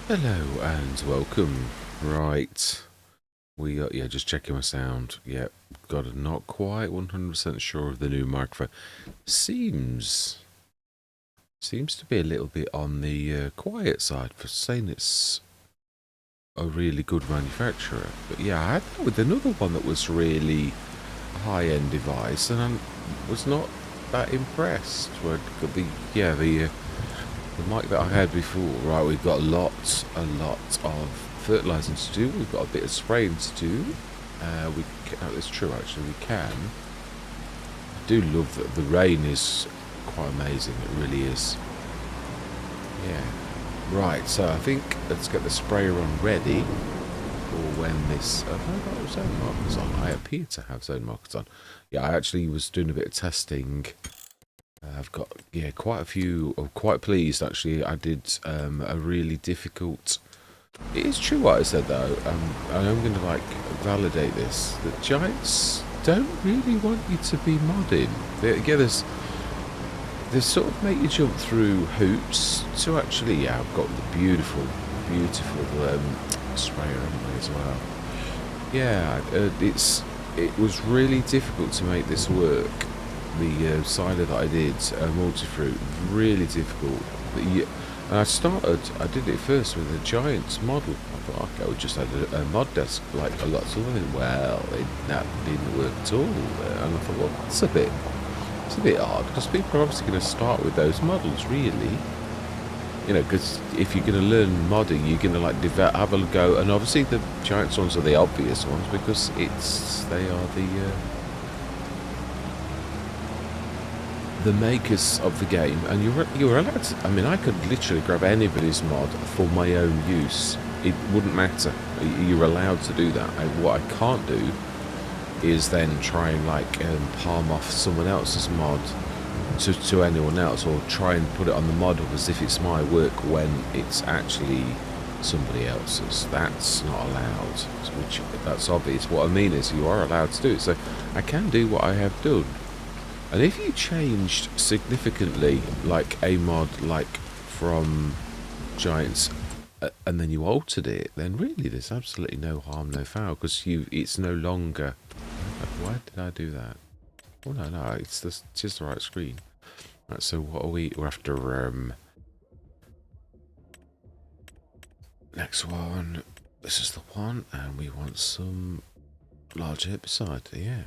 Hello and welcome. Right, we are just checking my sound. Yeah, got it. Not quite 100% sure of the new microphone. Seems to be a little bit on the quiet side for saying it's a really good manufacturer. But yeah, I had that with another one that was really high-end device, and I was not that impressed. Where the mic that I had before. Right, we've got a lot of fertilising to do. We've got a bit of spraying to do. It's true actually. We can. I do love that the rain is quite amazing. It really is. Yeah. Right. So I think let's get the sprayer on ready for when this. Have I got zone markers on? I appear to have zone markers on. Yeah, I actually was doing a bit of testing. I've got quite a few. I'm quite pleased actually. I did a really difficult. It is true what I said though. I am going to validate this. That giants don't really want you to be modding. They sort of make you jump through hoops to actually. Yeah, I've got the beautiful sprayer anyway as well. Yeah, it was really difficult to make this work. The cider that I did, multi-fruit, really difficult. And I did it first with a giant's model. I thought, okay, we just had a mod desk like a lot of other. Well, that didn't work at all. And I thought, well, it's a bit odd because people are obviously going to start with those models, really. You know, because if you're going to learn modding, you're going to have a go. And obviously, the giants ones are the obvious ones because they are the makers of the game, and you're allowed to, I mean, I could literally grab anybody's mod for my own use. It wouldn't matter. You're allowed to do that. What I can't do is then try and palm off someone else's mod to anyone else, or try and put it on the model as if it's my work when it's actually somebody else's. That's not allowed. That's obvious. What I mean is you are allowed to do it. So I can do what I have done. And if you changed significantly, like a mod, like from Giants, and then you altered it, then really there's absolutely no harm, no foul, because it's no longer. Why did I do that? Oh no, it's just the right screen. Right, so what are we? We're after next one. This is the one, and we want some large herbicide. Yeah,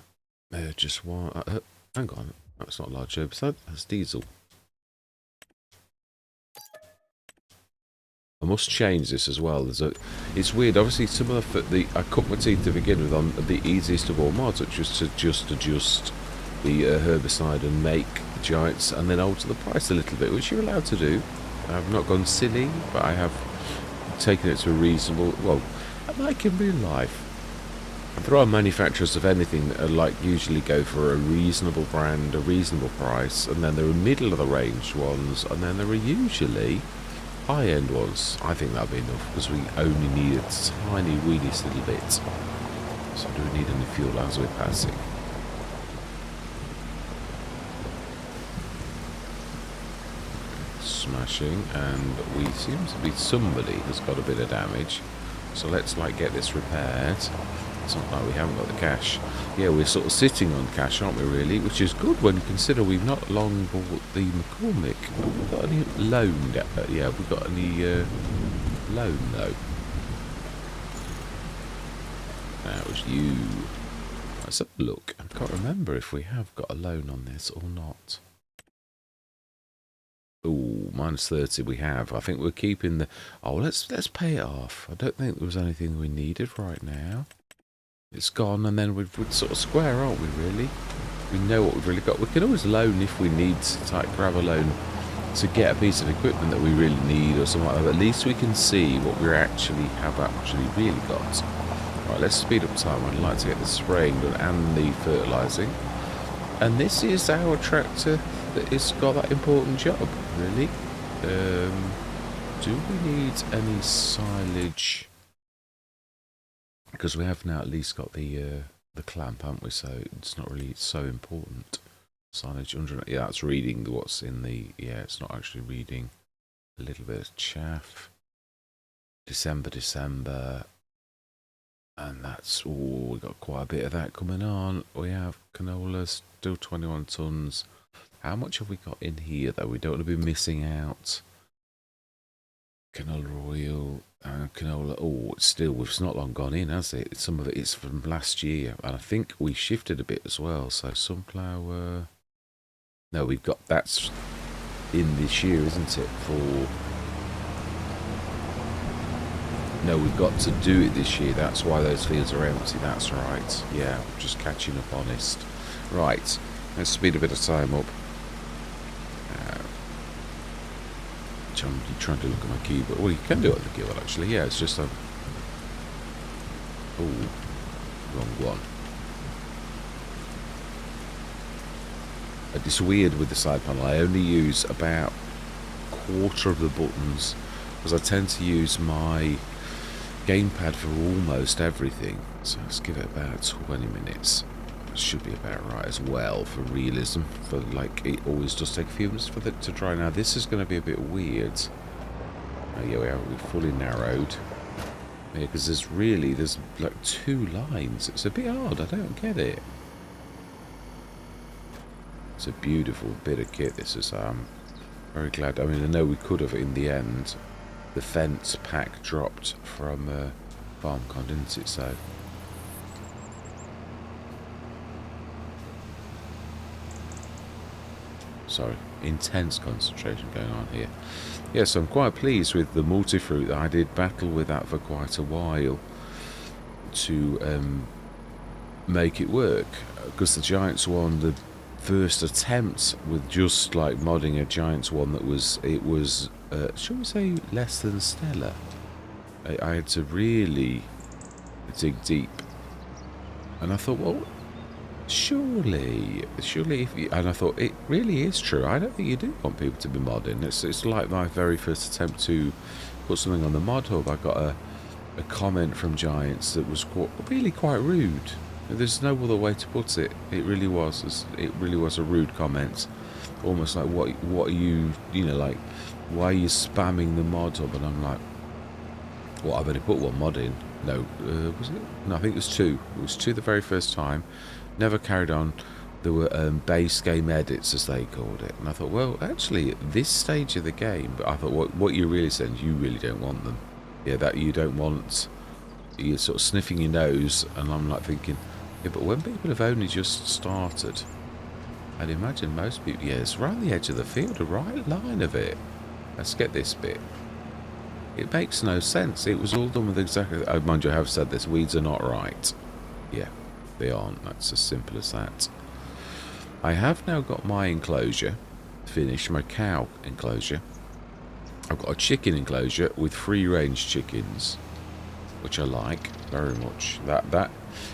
just one. Hang on. That's not large herbicide, that's diesel. I must change this as well. It's weird. Obviously, some of I cut my teeth to begin with on the easiest of all mods, which was to just adjust the herbicide and make giants, and then alter the price a little bit, which you're allowed to do. I've not gone silly, but I have taken it to a reasonable. Well, like in real life. There are manufacturers of anything that usually go for a reasonable brand, a reasonable price, and then there are middle of the range ones, and then there are usually high-end ones. I think that'll be enough because we only need a tiny, weeniest little bit. So do we need any fuel as we're passing? Smashing, and we seem to be somebody has got a bit of damage. So let's get this repaired. It's not like we haven't got the cash. Yeah, we're sort of sitting on cash, aren't we, really? Which is good when you consider we've not long bought the McCormick. Have we got any loan? Yeah, have we got any loan, though? That was you. Let's have a look. I can't remember if we have got a loan on this or not. Oh, -30 we have. I think we're keeping the... Oh, let's pay it off. I don't think there was anything we needed right now. It's gone, and then we'd sort of square, aren't we, really? We know what we've really got. We can always loan if we need to grab a loan to get a piece of equipment that we really need or something like that. But at least we can see what we have actually really got. Right, let's speed up time. I'd like to get the spraying done and the fertilising. And this is our tractor that has got that important job, really. Do we need any silage? Because we have now at least got the clamp, haven't we? So it's not really so important. Silage 100. Yeah, that's reading what's in the. Yeah, it's not actually reading a little bit of chaff. December. And that's, oh, we got quite a bit of that coming on. We have canola, still 21 tons. How much have we got in here, though? We don't want to be missing out. Canola oil, canola. Oh, it's not long gone in, has it? Some of it is from last year. And I think we shifted a bit as well. So sunflower. No, we've got, that's in this year, isn't it? No, we've got to do it this year. That's why those fields are empty. That's right. Yeah, just catching up, honest. Right, let's speed a bit of time up. I'm trying to look at my keyboard. Well, you can do it on the keyboard, actually. Yeah, it's just a... Oh, wrong one. It's weird with the side panel. I only use about a quarter of the buttons because I tend to use my gamepad for almost everything. So let's give it about 20 minutes. It should be about right as well for realism. For like, it always does take a few minutes for it to dry. Now this is going to be a bit weird. Oh yeah, we're fully narrowed. Yeah, because there's like 2 lines. It's a bit odd. I don't get it. It's a beautiful bit of kit. This is very glad. I mean, I know we could have in the end. The fence pack dropped from FarmCon, didn't it? So sorry, intense concentration going on here. Yes, I'm quite pleased with the multi-fruit. I did battle with that for quite a while to make it work, because the Giants one, the first attempt with just like modding a Giants one that was, it was shall we say less than stellar. I had to really dig deep, and I thought, well, surely if you, and I thought it really is true. I don't think you do want people to be modding. It's like my very first attempt to put something on the mod hub. I got a comment from Giants that was really quite rude. There's no other way to put it. It really was. It really was a rude comment. Almost like, what are you, like, why are you spamming the mod hub? And I'm like, well, I've only put one mod in. No, was it? No, I think it was 2. It was 2 the very first time. Never carried on. There were base game edits, as they called it. And I thought, well, actually, at this stage of the game, but I thought, what you're really saying is you really don't want them. Yeah, that you don't want, you're sort of sniffing your nose, and I'm like thinking, yeah, but when people have only just started, I'd imagine most people, yeah, it's around the edge of the field, a right line of it. Let's get this bit. It makes no sense. It was all done with exactly, mind you, I have said this, weeds are not right. Yeah, they aren't. That's as simple as that. I have now got my enclosure finished, my cow enclosure. I've got a chicken enclosure with free-range chickens, which I like very much. That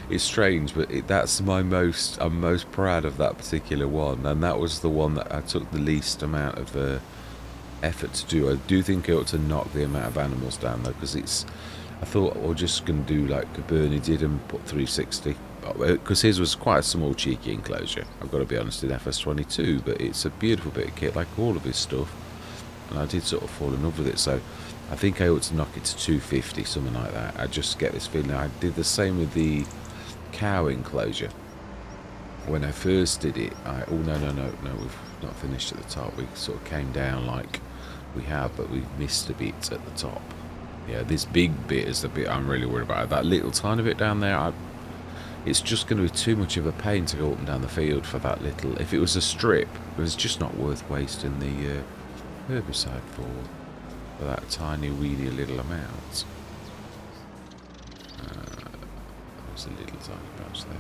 is strange, but that's I'm most proud of that particular one, and that was the one that I took the least amount of effort to do. I do think I ought to knock the amount of animals down though, because I thought we're just going to do like Bernie did and put 360, because his was quite a small cheeky enclosure, I've got to be honest, in FS25, but it's a beautiful bit of kit like all of his stuff, and I did sort of fall in love with it. So I think I ought to knock it to 250, something like that. I just get this feeling. I did the same with the cow enclosure. When I first did it, oh no, we've not finished at the top. We sort of came down like we have, but we missed a bit at the top. Yeah, this big bit is the bit I'm really worried about. That little tiny bit down there, it's just going to be too much of a pain to go up and down the field for that little. If it was a strip, it was just not worth wasting the herbicide for that tiny, weedy little amount. There's a little tiny patch there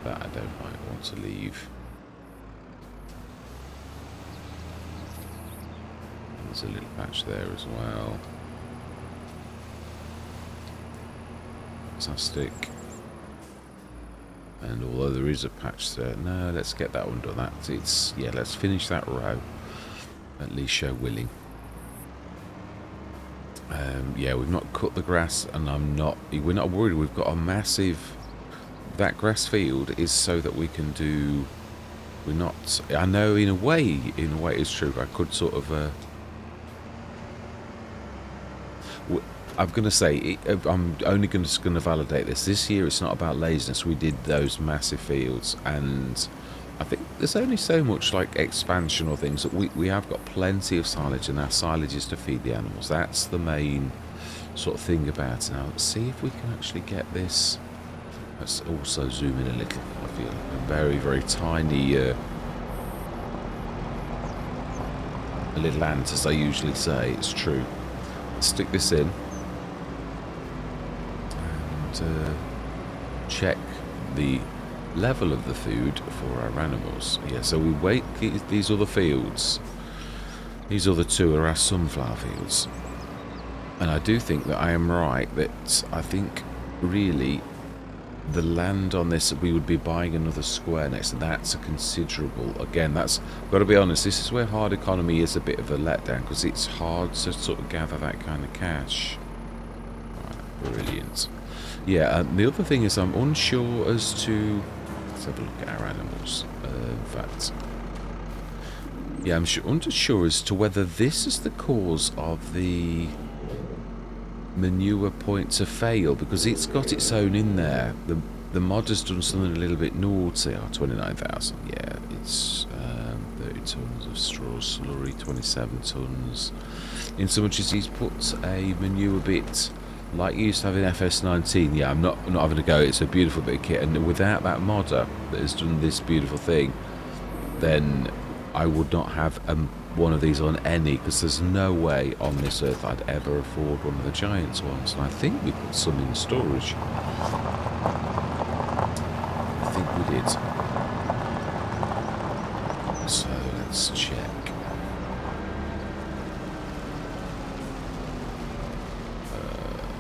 that I don't might want to leave. There's a little patch there as well. Fantastic. And although there is a patch there, no, let's get that one done. Yeah, let's finish that row. At least show willing. Yeah, we've not cut the grass, and we're not worried. We've got a massive, that grass field is so that we can do, I know in a way it's true. I could sort of I'm going to say, I'm only just going to validate this. This year it's not about laziness. We did those massive fields, and I think there's only so much like expansion or things that we have got plenty of silage, and our silage is to feed the animals. That's the main sort of thing about it. Now, let's see if we can actually get this. Let's also zoom in a little. I feel a very, very tiny a little ant, as I usually say. It's true. Stick this in and check the level of the food for our animals. Yeah, so we wait. These are the fields. These other two are our sunflower fields. And I do think that I am right, that I think really the land on this, we would be buying another square next to that's a considerable, again, that's got to be honest, this is where hard economy is a bit of a letdown, because it's hard to sort of gather that kind of cash. Right, brilliant. Yeah, the other thing is I'm unsure as to, let's have a look at our animals. In fact, yeah, I'm unsure as to whether this is the cause of the manure point to fail, because it's got its own in there. The mod has done something a little bit naughty. Oh, 29,000. Yeah, it's 30 tons of straw slurry, 27 tons. In so much as he's put a manure bit like you used to have in FS19. Yeah, I'm not having a go. It's a beautiful bit of kit, and without that modder that has done this beautiful thing, then I would not have one of these on any, because there's no way on this earth I'd ever afford one of the Giants ones. And I think we put some in storage. I think we did. So let's check.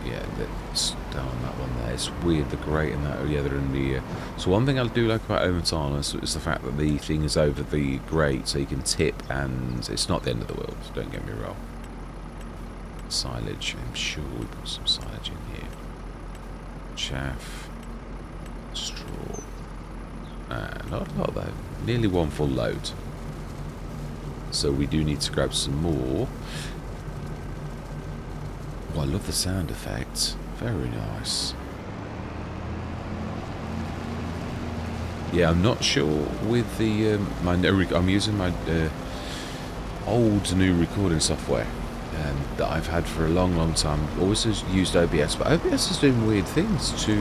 Yeah, that's down that one there. It's weird, the grate and that. Yeah, they're in the. So one thing I do like about Omatana is the fact that the thing is over the grate, so you can tip, and it's not the end of the world. Don't get me wrong. Silage. I'm sure we put some silage in here. Chaff, straw. Not a lot though. Nearly one full load. So we do need to grab some more. Oh, I love the sound effects. Very nice. Yeah, I'm not sure with the I'm using my old new recording software that I've had for a long, long time. Always used OBS, but OBS is doing weird things to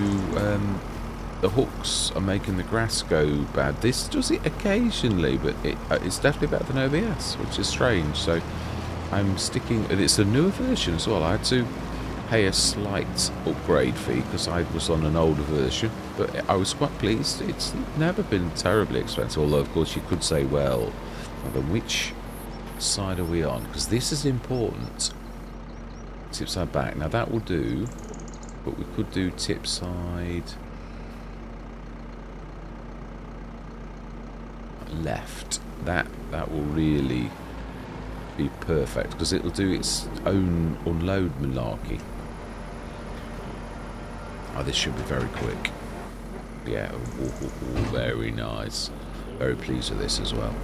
the hooks are making the grass go bad. This does it occasionally, but it's definitely better than OBS, which is strange. So I'm sticking. It's a newer version as well. I had to pay a slight upgrade fee because I was on an older version, but I was quite pleased. It's never been terribly expensive, although of course you could say, well, then which side are we on? Because this is important. Tip side back. Now that will do, but we could do tip side left. That will really be perfect, because it'll do its own unload malarkey. Oh, this should be very quick. Yeah, very nice. Very pleased with this as well.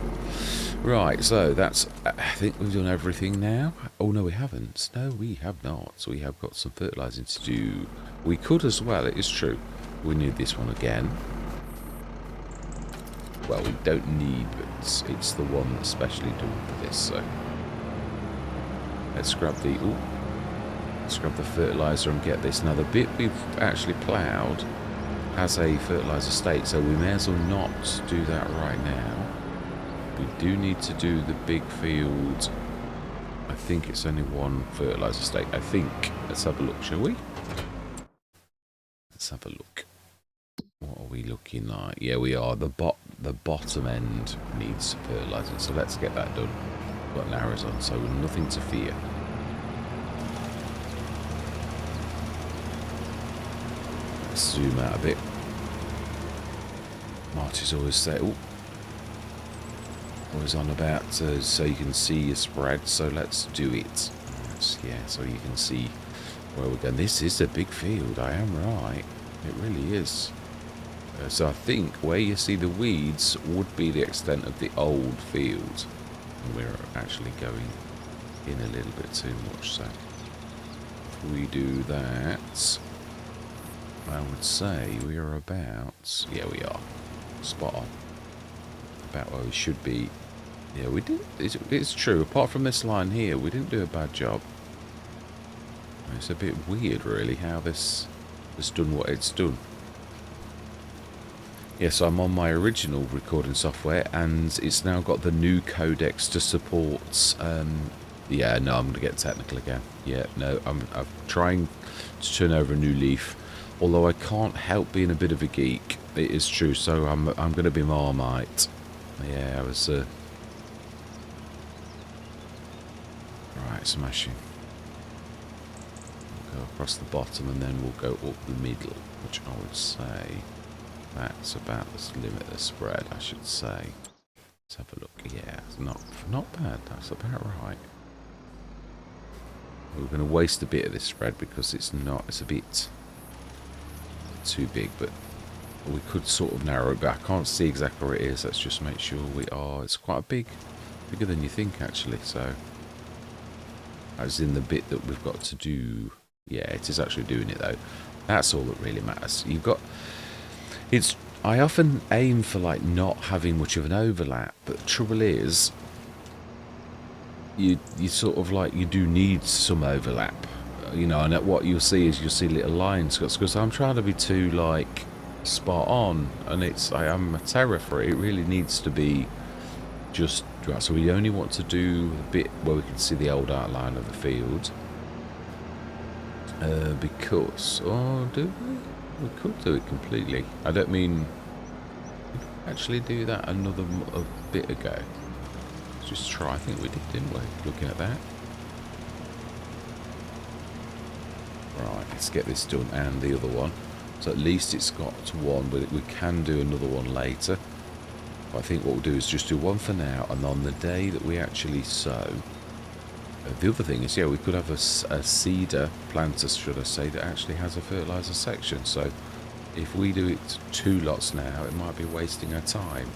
Right, so that's, I think we've done everything now. Oh no, we haven't. No, we have not. So we have got some fertilising to do. We could as well, it is true. We need this one again. Well, we don't need, but it's the one that's specially done for this, so let's grab the fertiliser and get this. Now the bit we've actually ploughed has a fertiliser state, so we may as well not do that right now. We do need to do the big field. I think it's only one fertiliser state, I think. Let's have a look, shall we? Let's have a look. What are we looking like? Yeah, we are. The bottom end needs fertiliser, so let's get that done. Got an arrows on, so nothing to fear. Let's zoom out a bit. Marty's always say, oh, always on about so you can see your spread. So let's do it. Yeah, so you can see where we're going. This is a big field. I am right. It really is. So I think where you see the weeds would be the extent of the old field. And we're actually going in a little bit too much, so we do that, I would say we are about... Yeah, we are. Spot on. About where we should be. Yeah, we did. It's true. Apart from this line here, we didn't do a bad job. It's a bit weird, really, how this has done what it's done. Yes, I'm on my original recording software, and it's now got the new codecs to support... yeah, no, I'm going to get technical again. Yeah, no, I'm trying to turn over a new leaf. Although I can't help being a bit of a geek. It is true, so I'm going to be Marmite. Yeah, I was... Right, smashing. We'll go across the bottom, and then we'll go up the middle, which I would say... That's about the limit of the spread, I should say. Let's have a look. Yeah, it's not bad. That's about right. We're going to waste a bit of this spread because it's a bit too big, but we could sort of narrow it back. I can't see exactly where it is. Let's just make sure we are. It's quite bigger than you think, actually. So, as in the bit that we've got to do. Yeah, it is actually doing it though. That's all that really matters. You've got. I often aim for like not having much of an overlap, but the trouble is, you sort of like you do need some overlap, you know. And what you'll see is little lines because I'm trying to be too like spot on, and I'm a terror for it. It really needs to be just right. So we only want to do a bit where we can see the old outline of the field, because do we? We could do it completely. I don't mean... Did we actually do that a bit ago? Let's just try. I think we did, didn't we? Looking at that. Right, let's get this done and the other one. So at least it's got to one, but we can do another one later. I think what we'll do is just do one for now, and on the day that we actually sow... the other thing is, yeah, we could have a cedar planter, should I say, that actually has a fertiliser section. So if we do it 2 lots now, it might be wasting our time.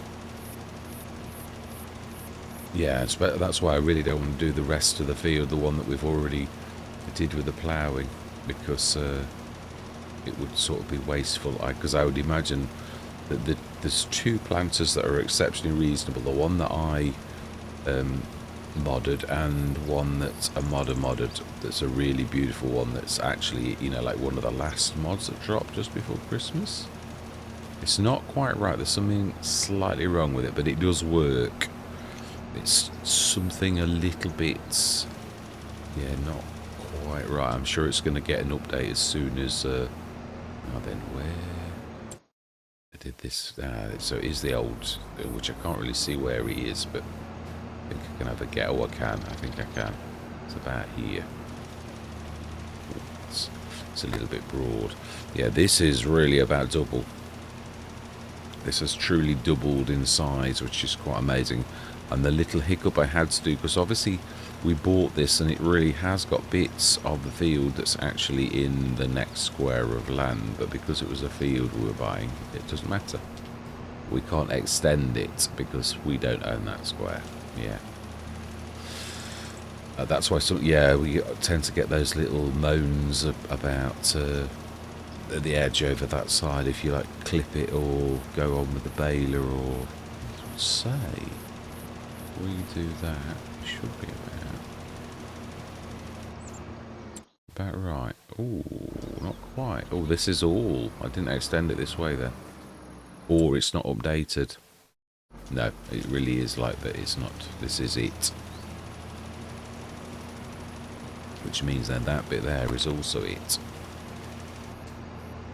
Yeah, that's why I really don't want to do the rest of the field, the one that we've already did with the ploughing, because it would sort of be wasteful. Because I would imagine that there's 2 planters that are exceptionally reasonable. The one that I... modded, and one that's a modded that's a really beautiful one that's actually, you know, like one of the last mods that dropped just before Christmas. It's not quite right. There's something slightly wrong with it, but it does work. It's something a little bit, yeah, not quite right. I'm sure it's going to get an update as soon as now then, where I did this, so it is the old, which I can't really see where he is, but I think I can have a get. Oh, I can. I think I can. It's about here. It's a little bit broad. Yeah, this is really about double. This has truly doubled in size, which is quite amazing. And the little hiccup I had to do, because obviously we bought this and it really has got bits of the field that's actually in the next square of land, but because it was a field we were buying, it doesn't matter. We can't extend it because we don't own that square. Yeah, that's why we tend to get those little moans about the edge over that side if you like clip it or go on with the baler, or say we do that, it should be about right. Oh, not quite. Oh, this is all. I didn't extend it this way then, or it's not updated. No, it really is like that. It's not. This is it. Which means then that bit there is also it.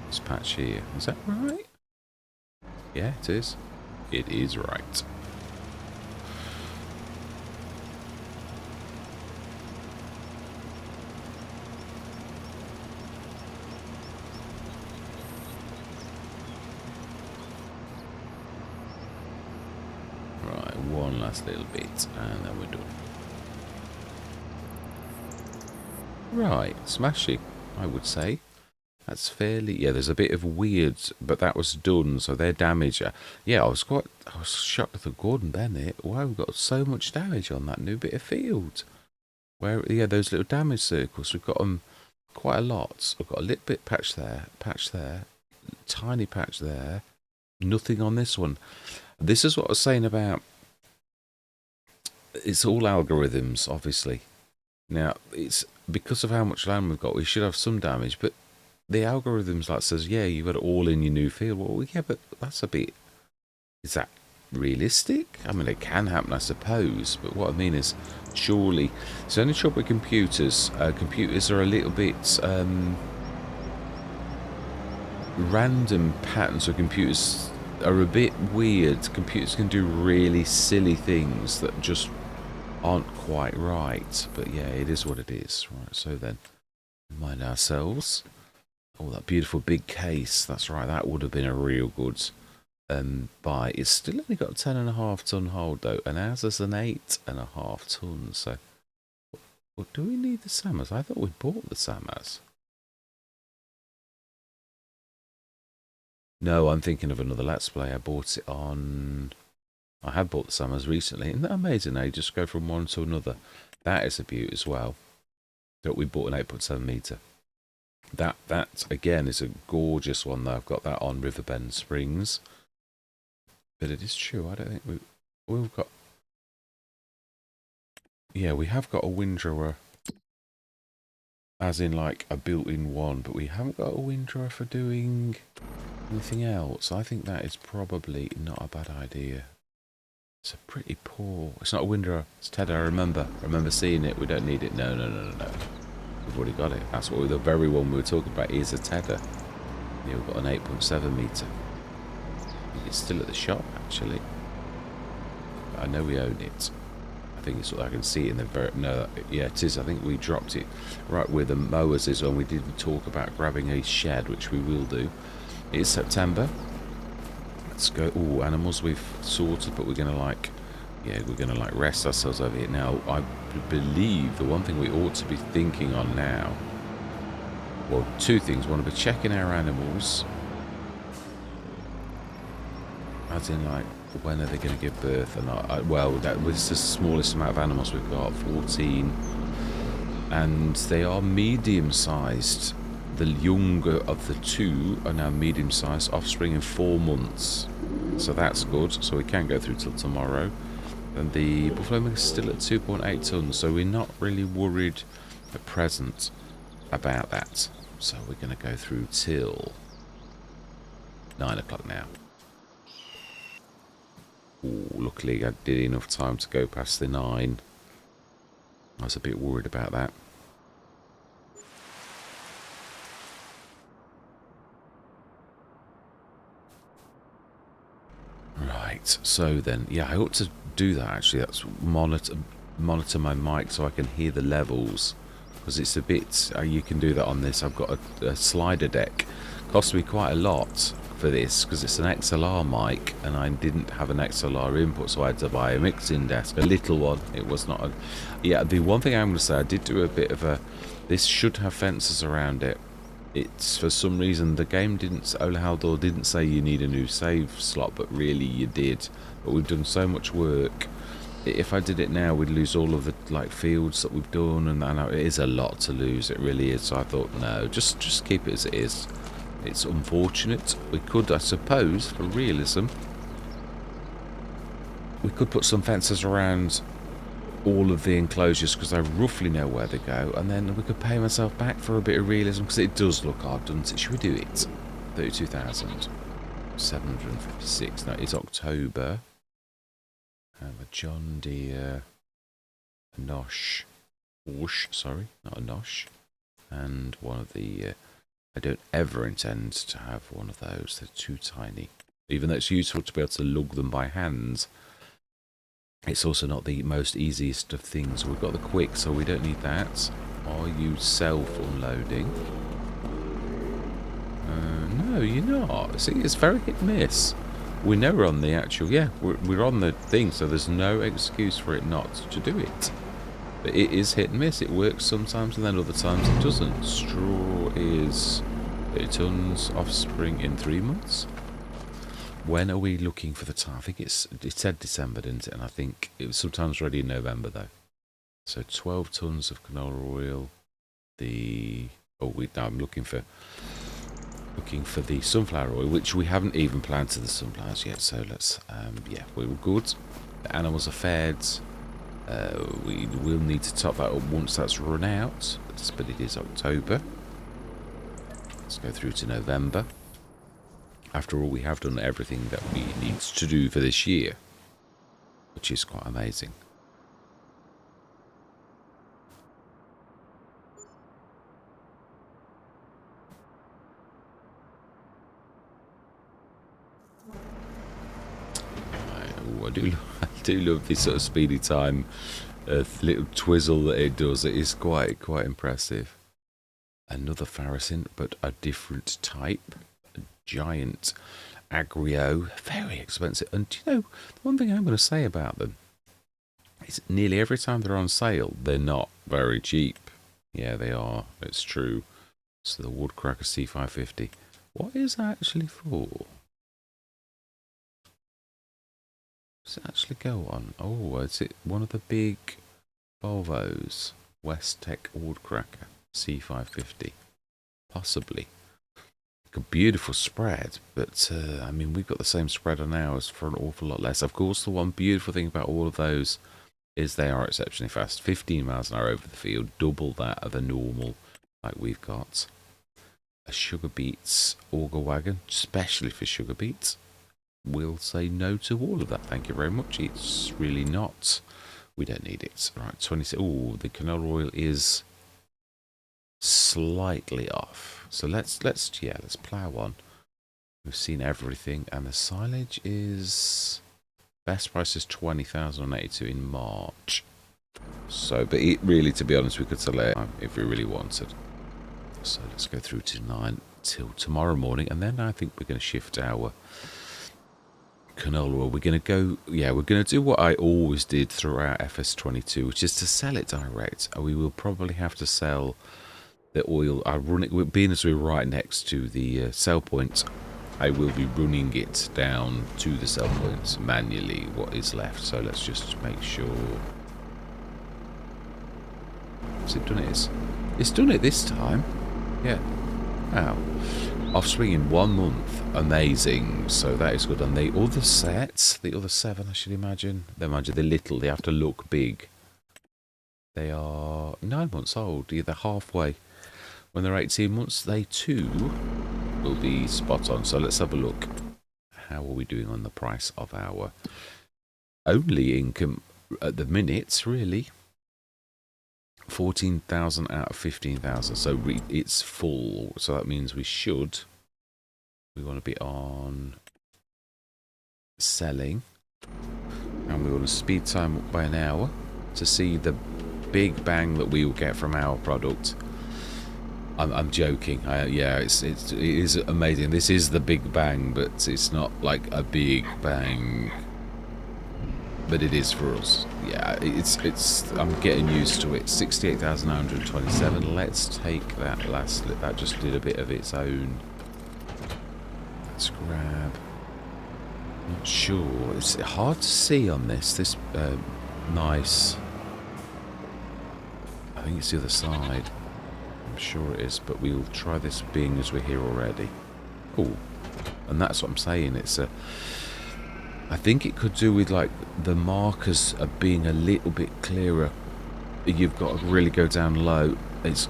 This patch here. Is that right? Yeah, it is. It is right. One last little bit and then we're done. Right, smashing, I would say. That's fairly... Yeah, there's a bit of weird, but that was done, so their damage... yeah, I was shocked at the Gordon Bennett. Wow, we've got so much damage on that new bit of field. Where, yeah, those little damage circles, we've got them quite a lot. I've got a little bit patch there, tiny patch there, nothing on this one. This is what I was saying about, it's all algorithms, obviously. Now, it's because of how much land we've got, we should have some damage, but the algorithms like says, yeah, you've got it all in your new field. Well, yeah, but that's a bit, is that realistic? I mean, it can happen, I suppose, but what I mean is, surely, it's only trouble with computers. Computers are a little bit random patterns of computers are a bit weird. Computers can do really silly things that just aren't quite right. But yeah, it is what it is. Right, so then, mind ourselves. Oh, that beautiful big case. That's right, that would have been a real good buy. It's still only got a 10.5 ton hold though, and ours is an 8.5 ton. So, well, do we need the Samas? I thought we bought the Samas. No, I'm thinking of another Let's Play. I bought it on... I had bought the Samas recently, and that amazing, eh? Just go from one to another. That is a beaut as well. That we bought an 8.7 metre. That again is a gorgeous one though. I've got that on Riverbend Springs. But it is true, I don't think we've got... Yeah, we have got a windrower, as in like a built-in one, but we haven't got a windrower for doing anything else. I think that is probably not a bad idea. It's a pretty poor... It's not a windrower, it's Ted, I remember seeing it. We don't need it. No. We've already got it. That's what the very one we were talking about is a Tedder. Yeah, we've got an 8.7 metre. It's still at the shop, actually. I know we own it. I think it's. I can see it in the very... No, yeah, it is. I think we dropped it right where the mowers is when we didn't talk about grabbing a shed, which we will do. It is September. Let's go. Oh, animals we've sorted, but we're going to like... Yeah, we're going to like rest ourselves over here. Now, I believe the one thing we ought to be thinking on now... Well, two things. One, to be checking our animals. As in, like, when are they going to give birth or not? Well, that was the smallest amount of animals we've got, 14. And they are medium-sized. The younger of the two are now medium-sized, offspring in 4 months. So that's good. So we can't go through till tomorrow. And the buffalo milk is still at 2.8 tons, so we're not really worried at present about that. So we're going to go through till 9 o'clock now. Ooh, luckily I did enough time to go past the 9. I was a bit worried about that. Right, so then, yeah, I ought to do that actually. That's monitor my mic so I can hear the levels. Because it's a bit, you can do that on this. I've got a slider deck. Cost me quite a lot for this because it's an XLR mic and I didn't have an XLR input, so I had to buy a mixing desk, a little one. It was not a... Yeah, the one thing I'm going to say, I did do a bit of a... This should have fences around it. It's, for some reason, the game didn't... OlaHaldor didn't say you need a new save slot, but really you did. But we've done so much work. If I did it now, we'd lose all of the like fields that we've done, and I know it is a lot to lose. It really is. So I thought, no, just keep it as it is. It's unfortunate. We could, I suppose, for realism, we could put some fences around all of the enclosures because I roughly know where they go, and then we could pay myself back for a bit of realism because it does look odd, doesn't it? Should we do it? 32,756. Now it's October. Have a John Deere, a Nosh, sorry, not a Nosh, and one of the, I don't ever intend to have one of those, they're too tiny. Even though it's useful to be able to lug them by hand, it's also not the most easiest of things. We've got the quick, so we don't need that. Are you self-unloading? No, you're not. See, it's very hit and miss. We know we're on the actual, yeah, we're on the thing, so there's no excuse for it not to do it. But it is hit and miss. It works sometimes, and then other times it doesn't. Straw is 30 tons, offspring in 3 months. When are we looking for the time? I think it said December, didn't it? And I think it was sometimes ready in November, though. So 12 tons of canola oil. The Oh, no, I'm looking for the sunflower oil, which we haven't even planted the sunflowers yet. So let's, yeah, we're good. The animals are fed. We will need to top that up once that's run out. But it is October. Let's go through to November. After all, we have done everything that we need to do for this year, which is quite amazing. I do love this sort of speedy time, little twizzle that it does. It is quite impressive. Another Pharasin, but a different type. A giant aggro, very expensive. And do you know, the one thing I'm going to say about them is nearly every time they're on sale, they're not very cheap. Yeah, they are. It's true. So the Woodcracker C550. What is that actually for? Does it actually go on? Oh, is it one of the big Volvos? West Tech Woodcracker C550. Possibly. A beautiful spread, but I mean, we've got the same spread on ours for an awful lot less. Of course, the one beautiful thing about all of those is they are exceptionally fast. 15 miles an hour over the field, double that of a normal like we've got. A Sugar Beets auger wagon, especially for sugar beets. We'll say no to all of that. Thank you very much. It's really not. We don't need it. Right, 26. Oh, the canola oil is slightly off. So let's plow on. We've seen everything, and the silage is best price is 20,082 in March. So, but it really, to be honest, we could select if we really wanted. So let's go through to 9 till tomorrow morning, and then I think we're going to shift our canola oil. We're going to go, yeah, we're going to do what I always did throughout FS22, which is to sell it direct. We will probably have to sell the oil. I run it, being as we're right next to the sell point, I will be running it down to the sell points manually, what is left. So let's just make sure. Has it done it? It's done it this time. Yeah. Wow. Offspring in 1 month. Amazing. So that is good. And the other sets, the other 7, I should imagine. They're little. They have to look big. They are 9 months old. They're halfway. When they're 18 months, they too will be spot on. So let's have a look. How are we doing on the price of our only income at the minute, really? 14,000 out of 15,000. So it's full. So that means we want to be on selling. And we want to speed time up by an hour to see the big bang that we will get from our product. I'm joking. Yeah, it is amazing. This is the big bang, but it's not like a big bang. But it is for us. Yeah, it's. I'm getting used to it. 68,927. Let's take that last. That just did a bit of its own. Let's grab. Not sure. It's hard to see on this. This nice. I think it's the other side. I'm sure it is, but we'll try this being as we're here already. Oh, and that's what I'm saying. It's a. I think it could do with like the markers of being a little bit clearer. You've got to really go down low.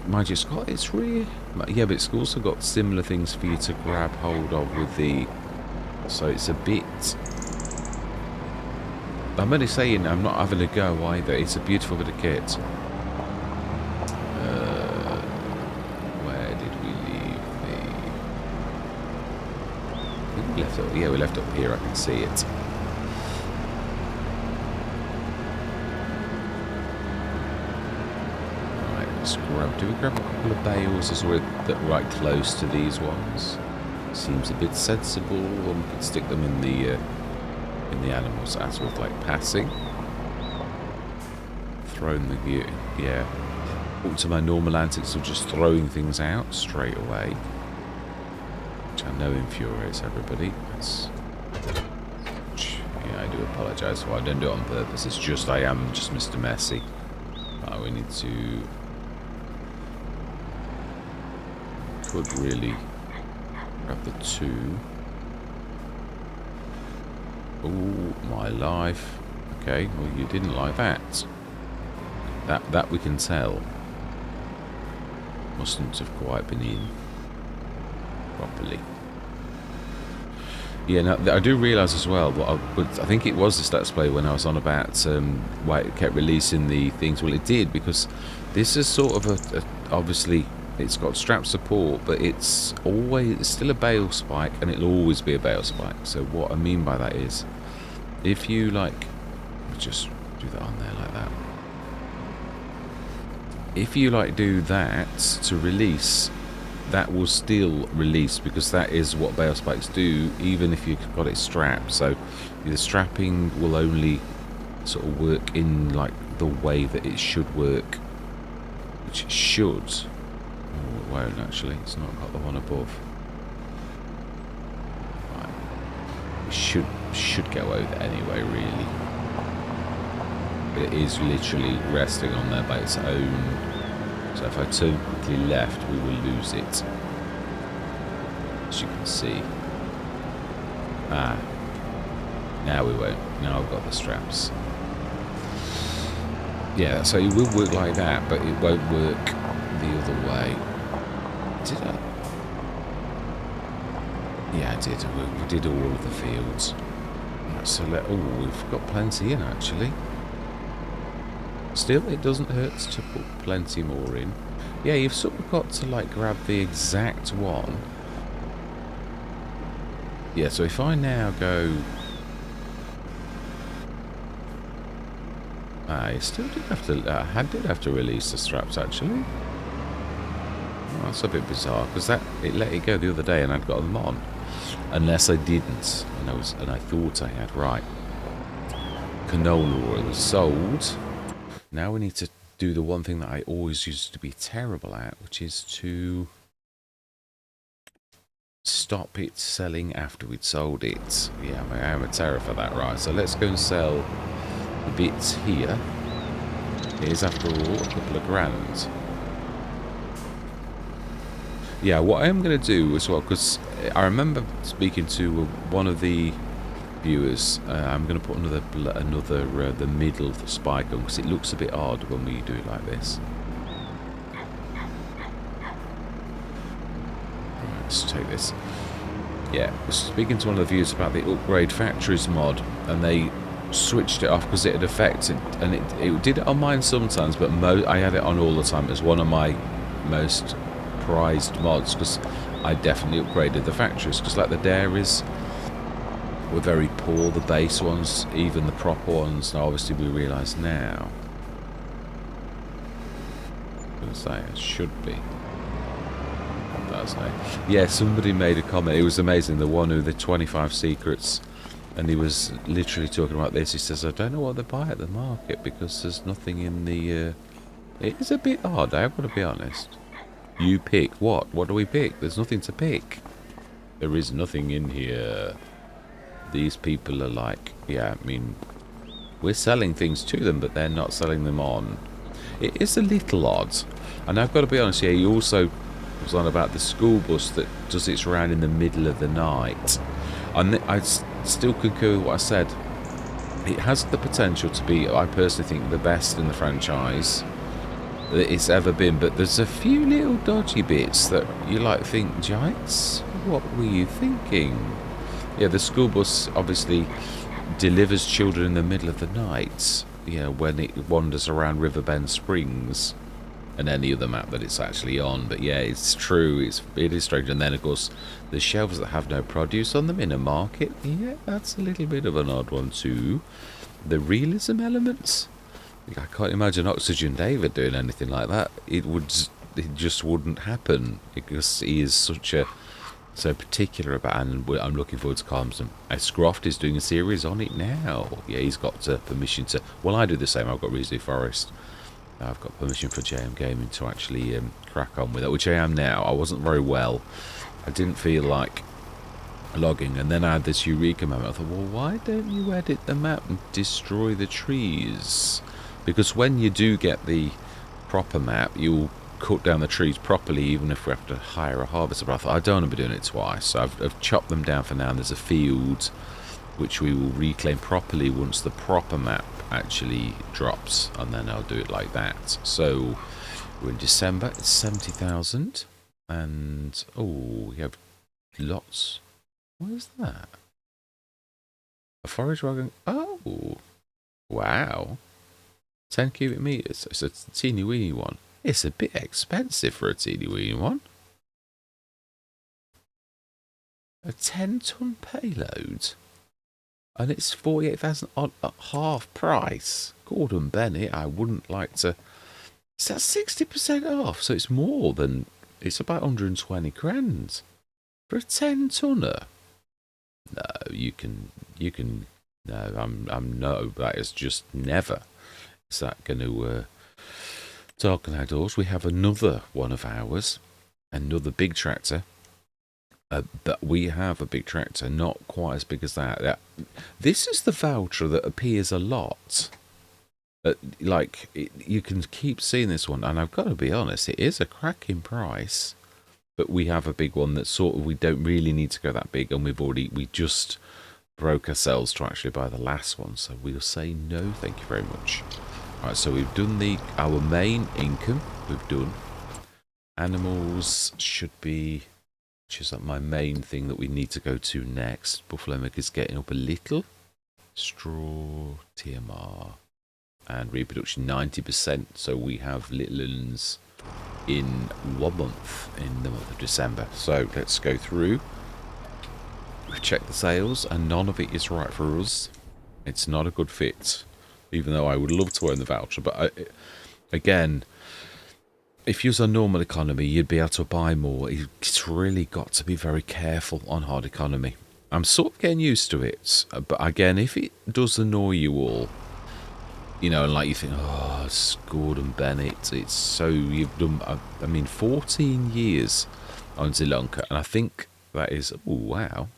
Mind you, it's rear. Yeah, but it's also got similar things for you to grab hold of with the. So it's a bit. I'm only saying I'm not having a go either. It's a beautiful bit of kit. Where did we leave the? I think we left it. Yeah, we left it up here. I can see it. Do we grab a couple of bales as we're right close to these ones? Seems a bit sensible. One could stick them in the animals as with like passing. Throwing the gear, yeah. Up to my normal antics of just throwing things out straight away, which I know infuriates everybody. Yeah, I do apologise for. I don't do it on purpose. It's just I am just Mr. Messy. We need to. could really grab the 2. Oh, my life. Okay, well, you didn't like that. That we can tell. Mustn't have quite been in properly. Yeah, now, I do realise as well, but I think it was this Let's Play when I was on about why it kept releasing the things. Well, it did, because this is sort of obviously, it's got strap support, but it's still a bale spike, and it'll always be a bale spike. So what I mean by that is, if you, like, just do that on there like that. If you, like, do that to release, that will still release, because that is what bale spikes do, even if you've got it strapped. So the strapping will only sort of work in, like, the way that it should work, which it should. Oh, it won't, actually. It's not got the one above. Right. It should go over anyway, really. But it is literally resting on there by its own. So if I turn quickly left, we will lose it. As you can see. Ah. Now we won't. Now I've got the straps. Yeah, so it will work like that, but it won't work the other way. Did I? Yeah, I did. We did all of the fields. Right, so we've got plenty in, actually. Still, it doesn't hurt to put plenty more in. Yeah, you've sort of got to, like, grab the exact one. Yeah, so if I now go... I still did have to... I did have to release the straps, actually. Oh, that's a bit bizarre, because it let it go the other day and I'd got them on. Unless I didn't. And I thought I had. Right. Canola oil is sold. Now we need to do the one thing that I always used to be terrible at, which is to stop it selling after we'd sold it. Yeah, I am a terror for that. Right, so let's go and sell the bits here. It is, after all, a couple of grand. Yeah, what I am going to do as well, because I remember speaking to one of the viewers, I'm going to put another the middle spike on, because it looks a bit odd when we do it like this. Right, let's take this. Yeah, I was speaking to one of the viewers about the upgrade factories mod, and they switched it off because it had affected, and it did it on mine sometimes, but I had it on all the time. It was one of my most prized mods, because I definitely upgraded the factories, because like the dairies were very poor, the base ones, even the proper ones. Now obviously we realise now, I'm going to say it should be. Yeah, somebody made a comment, it was amazing, the one who the 25 secrets, and he was literally talking about this. He says, I don't know what they buy at the market, because there's nothing in the it is a bit odd, I've got to be honest. You pick what do we pick? There's nothing to pick. There is nothing in here. These people are like, yeah, I mean, we're selling things to them, but they're not selling them on. It is a little odd. And I've got to be honest, yeah, he also was on about the school bus that does its round in the middle of the night. And I still concur with what I said. It has the potential to be, I personally think, the best in the franchise that it's ever been. But there's a few little dodgy bits that you like think, Giants, what were you thinking? Yeah, the school bus obviously delivers children in the middle of the night, you know, when it wanders around Riverbend Springs and any other map that it's actually on. But yeah, it's true, it is strange. And then, of course, the shelves that have no produce on them in a market, yeah, that's a little bit of an odd one too. The realism elements, I can't imagine Oxygen David doing anything like that. It just wouldn't happen, because he is so particular about, and I'm looking forward to Calmston. Scroft is doing a series on it now. Yeah, he's got permission to... Well, I do the same. I've got Risley Forest. I've got permission for JM Gaming to actually crack on with it, which I am now. I wasn't very well. I didn't feel like logging, and then I had this Eureka moment. I thought, well, why don't you edit the map and destroy the trees? Because when you do get the proper map, you'll cut down the trees properly, even if we have to hire a harvester. But I thought, I don't want to be doing it twice. So I've chopped them down for now, and there's a field which we will reclaim properly once the proper map actually drops, and then I'll do it like that. So we're in December, it's 70,000, and oh, we have lots. What is that? A forage wagon. Oh, wow. 10 cubic meters. It's a teeny weeny one. It's a bit expensive for a teeny weeny one. A 10-ton payload. And it's 48,000 at half price. Gordon Bennett, I wouldn't like to. Is that 60% off? So it's more than. It's about 120 grand. For a 10-tonner. No, you can. No, I'm no. That is just never. Is that going to darken our doors? We have another one of ours, another big tractor. But we have a big tractor, not quite as big as that. This is the voucher that appears a lot. You can keep seeing this one, and I've got to be honest, it is a cracking price. But we have a big one that sort of we don't really need to go that big, and we just broke ourselves to actually buy the last one, so we'll say no, thank you very much. Right, so we've done our main income. We've done animals should be. Which is like my main thing that we need to go to next. Buffalo milk is getting up a little. Straw, TMR, and reproduction 90%. So we have little uns in 1 month, in the month of December. So let's go through. We've checked the sales, and none of it is right for us. It's not a good fit, even though I would love to own the voucher. But again. If you was a normal economy, you'd be able to buy more. It's really got to be very careful on hard economy. I'm sort of getting used to it. But again, if it does annoy you all, and like you think, oh, it's Gordon Bennett. It's so, you've done, 14 years on Sri Lanka. And I think that is, oh, wow.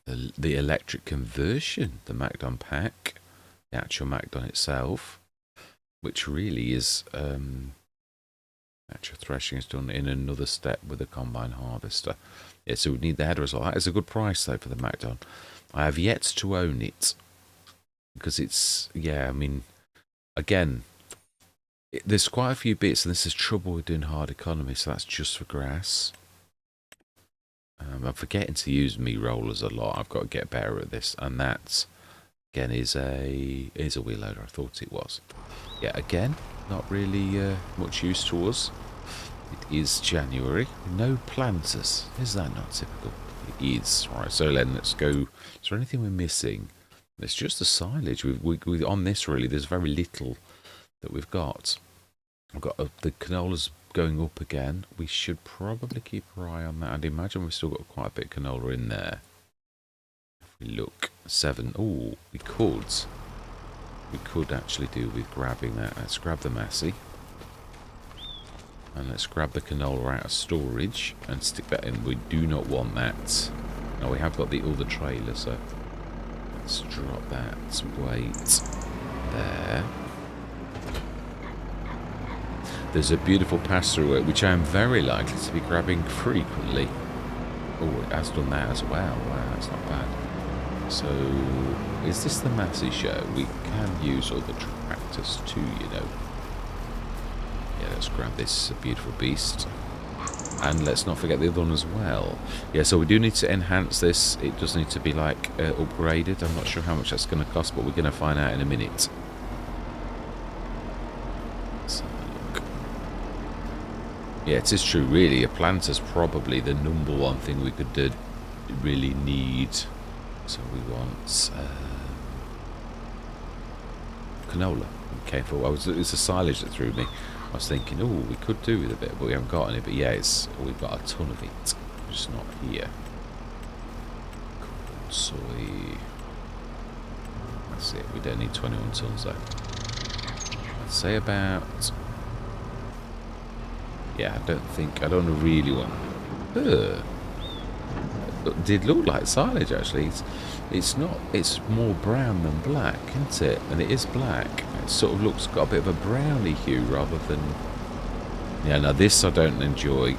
The electric conversion, the Macdon pack, the actual Macdon itself. Which really is actual threshing is done in another step with a combine harvester. Yeah, so we need the header as well. That is a good price though for the Macdon. I have yet to own it because it's again, there's quite a few bits, and this is trouble with doing hard economy. So that's just for grass. I'm forgetting to use me rollers a lot. I've got to get better at this, and that's. Again, is a wheel loader. I thought it was. Yeah, again, not really much use to us. It is January. No planters. Is that not typical? It is. Right, so then let's go. Is there anything we're missing? It's just the silage. We on this really. There's very little that we've got. I've got the canola's going up again. We should probably keep our eye on that. I'd imagine we've still got quite a bit of canola in there. We look 7. Oh, we could actually do with grabbing that. Let's grab the Massey, and let's grab the canola out of storage and stick that in. We do not want that. Now we have got the other trailer, so let's drop that weight there. There's a beautiful pass-through which I am very likely to be grabbing frequently. Oh, it has done that as well. Wow, that's not bad. So, is this the Massey show? We can use other tractors too, Yeah, let's grab this beautiful beast. And let's not forget the other one as well. Yeah, so we do need to enhance this. It does need to be, upgraded. I'm not sure how much that's going to cost, but we're going to find out in a minute. Let's have a look. Yeah, it is true, really. A planter's probably the #1 thing we could really need. So we want canola. I'm careful. It's the silage that threw me. I was thinking, oh, we could do with a bit, but we haven't got any. But yeah, we've got a ton of it. Just not here. Corn, soy. That's it. We don't need 21 tons though. I'd say about. Yeah, I don't really want. did look like silage actually. It's not. It's more brown than black, isn't it? And it is black. It sort of looks got a bit of a browny hue rather than. Yeah, now this I don't enjoy.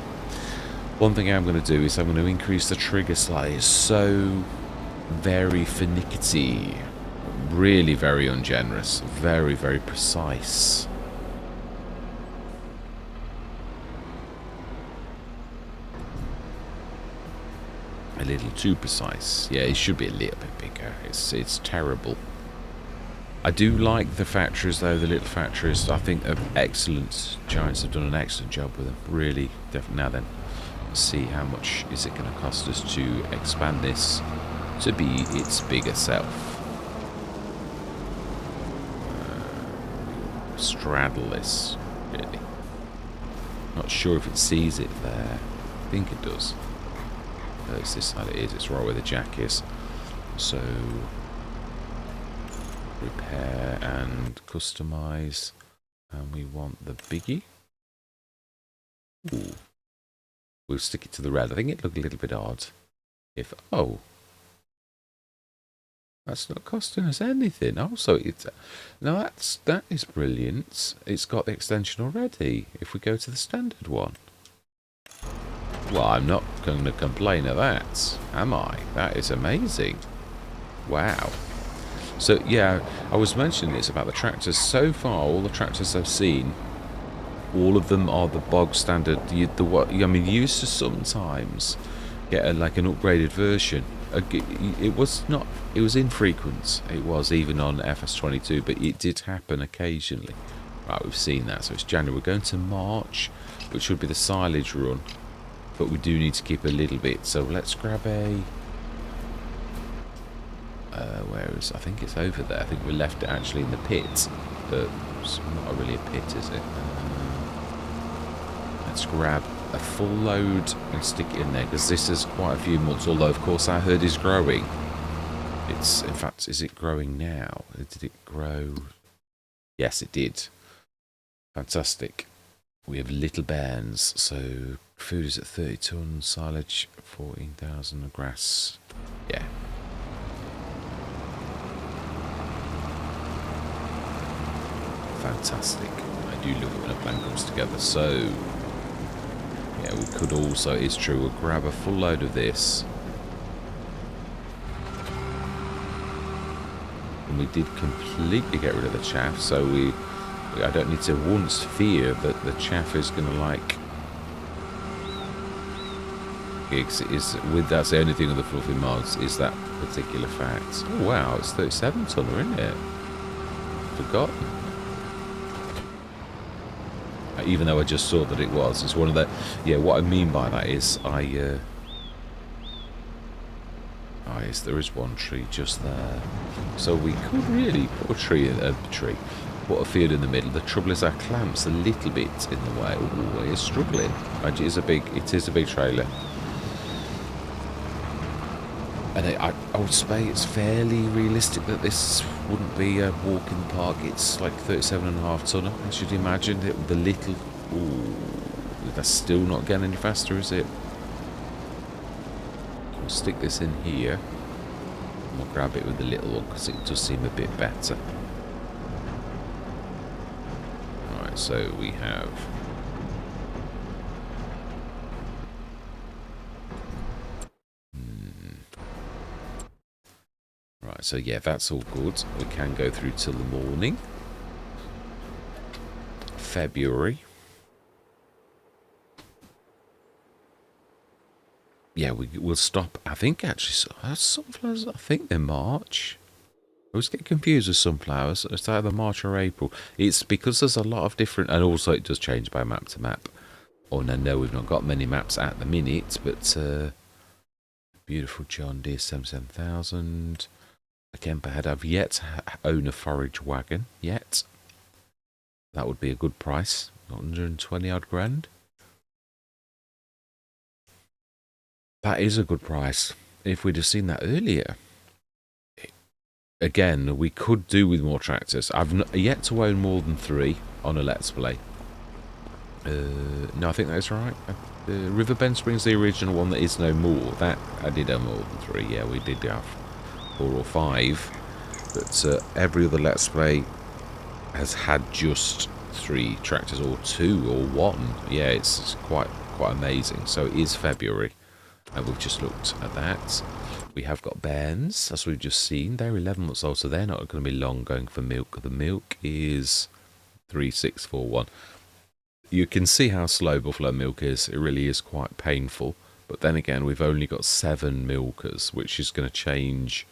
One thing I'm going to do is I'm going to increase the trigger slightly. It's so very finicky, really very ungenerous, very very precise. A little too precise. Yeah, it should be a little bit bigger. It's terrible. I do like the factories though, the little factories. I think are excellent. Giants have done an excellent job with them. Really, definitely. Now then, let's see how much is it going to cost us to expand this to be its bigger self. Straddle this, really. Not sure if it sees it there. I think it does. It's this side it is, it's right where the jack is. So repair and customize, and we want the biggie. Ooh. We'll stick it to the red. I think it looked a little bit odd. If that's not costing us anything. Also, it's now that is brilliant. It's got the extension already. If we go to the standard one. Well, I'm not going to complain of that, am I? That is amazing. Wow. So, yeah, I was mentioning this about the tractors. So far, all the tractors I've seen, all of them are the bog standard. I mean, you used to sometimes get like an upgraded version. It was infrequent. It was even on FS25, but it did happen occasionally. Right, we've seen that. So it's January. We're going to March, which would be the silage run. But we do need to keep a little bit, so let's grab a... where is... I think it's over there. I think we left it actually in the pit. But it's not really a pit, is it? Let's grab a full load and stick it in there, because this is quite a few months, although of course our herd is growing. It's... In fact, is it growing now? Did it grow? Yes, it did. Fantastic. We have little bairns, so... Food is at 30 tons, silage 14,000, grass, yeah. Fantastic. I do love it when a plan comes together. So, yeah, we could also, it's true, we'll grab a full load of this. And we did completely get rid of the chaff, so I don't need to once fear that the chaff is going to like... That's the only thing with the fluffy mods is that particular fact. Oh wow, it's 37 tonner, isn't it? Forgotten. Even though I just saw that it was. It's one of the... Yeah, what I mean by that is oh yes, there is one tree just there. So we could really put put a field in the middle. The trouble is our clamp's a little bit in the way. Oh, it is struggling. It is a big trailer. And I would say it's fairly realistic that this wouldn't be a walk in the park. It's like 37.5 tonner. I should imagine the little... Ooh, that's still not getting any faster, is it? We'll stick this in here. And we'll grab it with the little one because it does seem a bit better. Alright, so we have... Right, so yeah, that's all good. We can go through till the morning. February. Yeah, we'll stop. I think actually, sunflowers, I think they're March. I always get confused with sunflowers. It's either March or April. It's because there's a lot of different, and also it does change by map to map. Oh, and I know we've not got many maps at the minute, but beautiful John Deere 77,000. A Kemper head. I've yet to own a forage wagon yet. That would be a good price. 120 odd grand. That is a good price. If we'd have seen that earlier. Again, we could do with more tractors. I've yet to own more than 3 on a Let's Play. No, I think that's right. Riverbend Springs, the original one that is no more. That I did have more than 3. Yeah, we did have 4 or 5. But every other Let's Play has had just 3 tractors, or 2, or 1. Yeah, it's quite amazing. So it is February, and we've just looked at that. We have got bairns, as we've just seen. They're 11 months old, so they're not going to be long going for milk. The milk is 3641. You can see how slow buffalo milk is. It really is quite painful. But then again, we've only got 7 milkers, which is going to change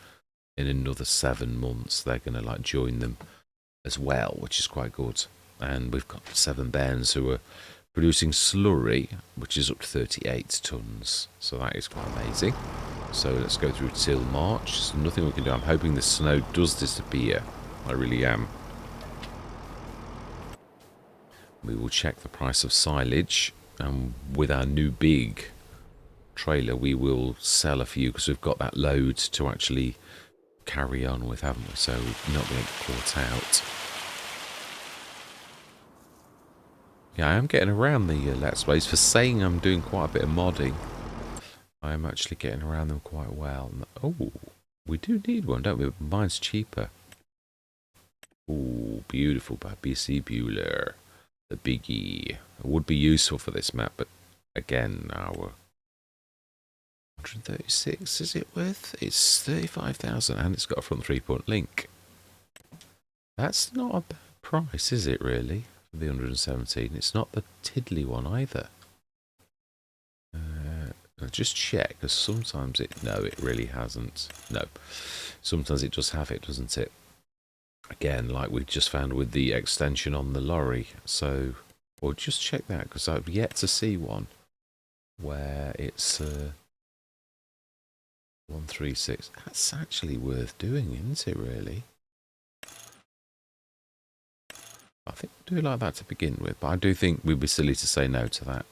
in another 7 months. They're going to like join them as well, which is quite good. And we've got 7 bairns who are producing slurry, which is up to 38 tonnes. So that is quite amazing. So let's go through till March. There's nothing we can do. I'm hoping the snow does disappear. I really am. We will check the price of silage. And with our new big trailer, we will sell a few because we've got that load to actually carry on with, haven't we? So we're not going to get caught out. Yeah, I am getting around the Let's Plays. For saying I'm doing quite a bit of modding, I am actually getting around them quite well. Oh, we do need one, don't we? Mine's cheaper. Oh, beautiful by BC Bueller. The biggie. It would be useful for this map, but again, our 136 is it worth? It's 35,000 and it's got a front 3-point link. That's not a bad price, is it really? For the 117. It's not the tiddly one either. I'll just check, because sometimes it... No, it really hasn't. No. Sometimes it does have it, doesn't it? Again, like we just found with the extension on the lorry. So, or just check that, because I've yet to see one where it's 136. That's actually worth doing, isn't it, really? I think we'll do it like that to begin with, but I do think we'd be silly to say no to that.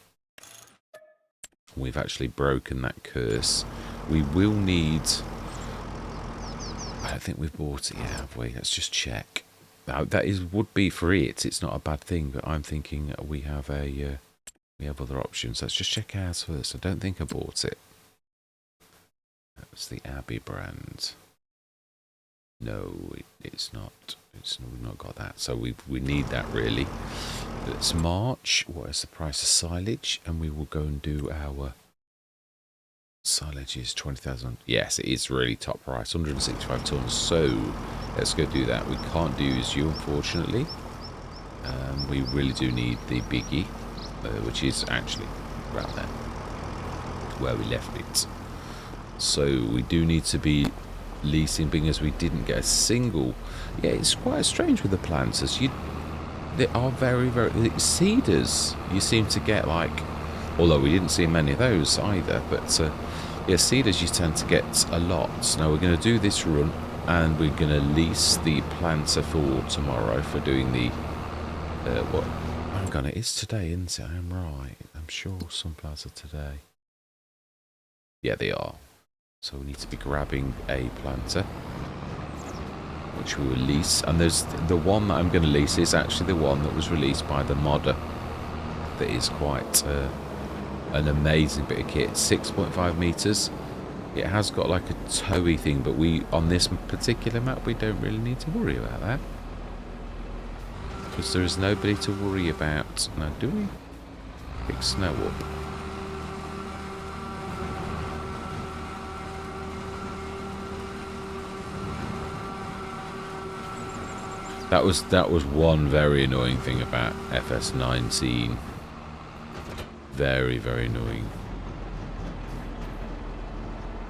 We've actually broken that curse. We will need... I don't think we've bought it yet, have we? Let's just check. Now, that would be for it. It's not a bad thing, but I'm thinking we have we have other options. Let's just check ours first. I don't think I bought it. That's the Abbey brand. No, it's not. We've not got that. So we need that really. It's March. What is the price of silage? And we will go and do our silage is 20,000. Yes, it is really top price, 165 tonnes. So let's go do that. We can't do as you, unfortunately. We really do need the biggie, which is actually around there where we left it. So we do need to be leasing, being as we didn't get a single. Yeah, it's quite strange with the planters. They are very, very cedars. You seem to get like, although we didn't see many of those either, but yeah, cedars you tend to get a lot. Now we're going to do this run, and we're going to lease the planter for tomorrow for doing the what? Hang on, it is today, isn't it? I am right. I'm sure some plants are today. Yeah, they are. So we need to be grabbing a planter, which we will lease. And there's the one that I'm going to lease is actually the one that was released by the modder. That is quite an amazing bit of kit. 6.5 meters. It has got like a towy thing, but on this particular map we don't really need to worry about that, because there is nobody to worry about. Now, do we pick snow up? That was one very annoying thing about FS19. Very, very annoying.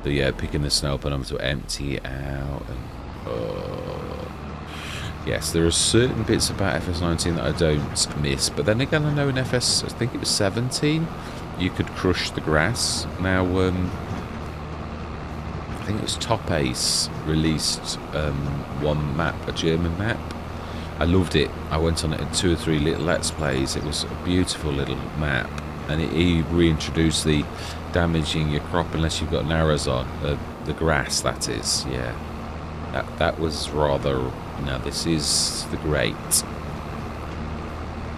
So yeah, picking the snow up and I'm to empty it out, and yes, there are certain bits about FS19 that I don't miss, but then again, I know in FS, I think it was 17, you could crush the grass. Now, I think it was Top Ace released one map, a German map. I loved it. I went on it in 2 or 3 little Let's Plays. It was a beautiful little map, and he reintroduced the damaging your crop unless you've got narrows on the grass. That is, yeah. That was rather. Now this is the great.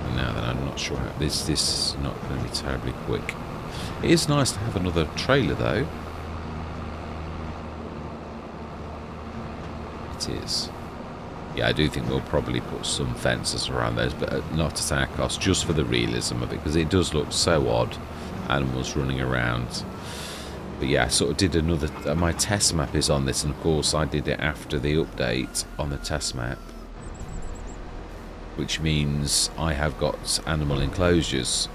And now, then I'm not sure how this is not going to be terribly quick. It is nice to have another trailer, though. It is. Yeah, I do think we'll probably put some fences around those, but not at our cost, just for the realism of it, because it does look so odd, animals running around. But yeah, I sort of did another... my test map is on this, and of course I did it after the update on the test map, which means I have got animal enclosures,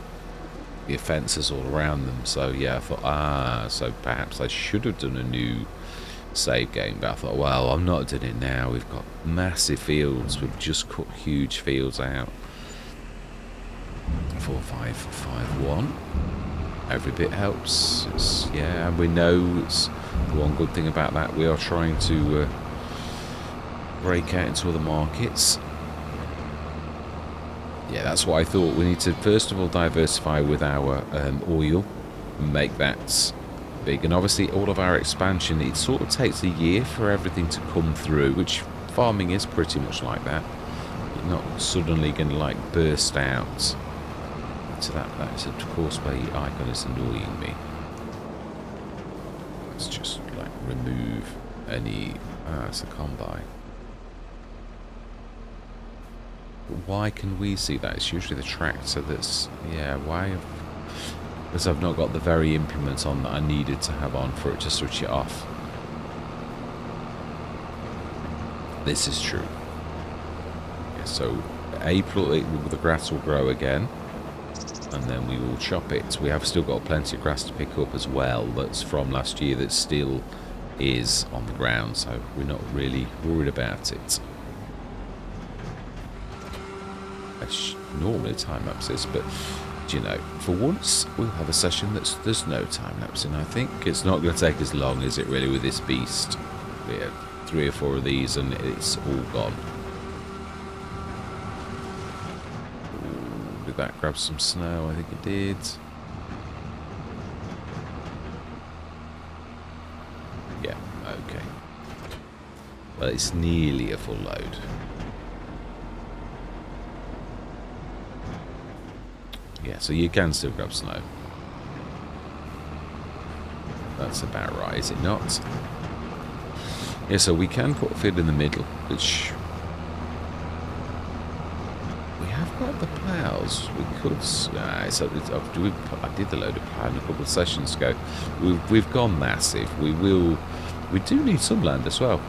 the fences all around them. So yeah, I thought, so perhaps I should have done a new save game, but I thought, well, I'm not doing it now. We've got massive fields. We've just cut huge fields out. 4551. Every bit helps. Yeah, and we know it's the one good thing about that. We are trying to break out into other markets. Yeah, that's what I thought. We need to first of all diversify with our oil and make that big. And obviously all of our expansion, it sort of takes a year for everything to come through, which farming is pretty much like that. You're not suddenly going to like burst out. So that's of course where the icon is annoying me. Let's just like remove any... it's a combine. But why can we see that? It's usually the tractor that's... yeah, why... because I've not got the very implement on that I needed to have on for it to switch it off. This is true. Yeah, so April, the grass will grow again, and then we will chop it. We have still got plenty of grass to pick up as well, that's from last year, that still is on the ground, so we're not really worried about it. Normally time lapses, but you know, for once we'll have a session there's no time lapse, and I think it's not going to take as long, is it really, with this beast? We have 3 or 4 of these and it's all gone. Ooh, did that grab some snow? I think it did. Yeah, okay. Well, it's nearly a full load. Yeah, so you can still grab snow. That's about right, is it not? Yeah, so we can put a field in the middle, which... we have got the ploughs. We could... I did the load of ploughing a couple of sessions ago. We've gone massive. We do need some land as well,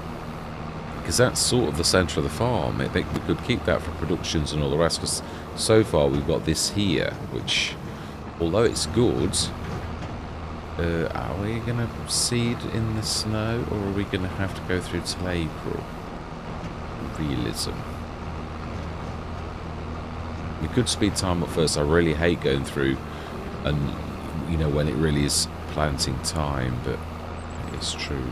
because that's sort of the centre of the farm. I think we could keep that for productions and all the rest, because so far we've got this here, which, although it's good, are we going to seed in the snow, or are we going to have to go through till April? Realism. We could speed time up first. I really hate going through, and you know, when it really is planting time, but it's true.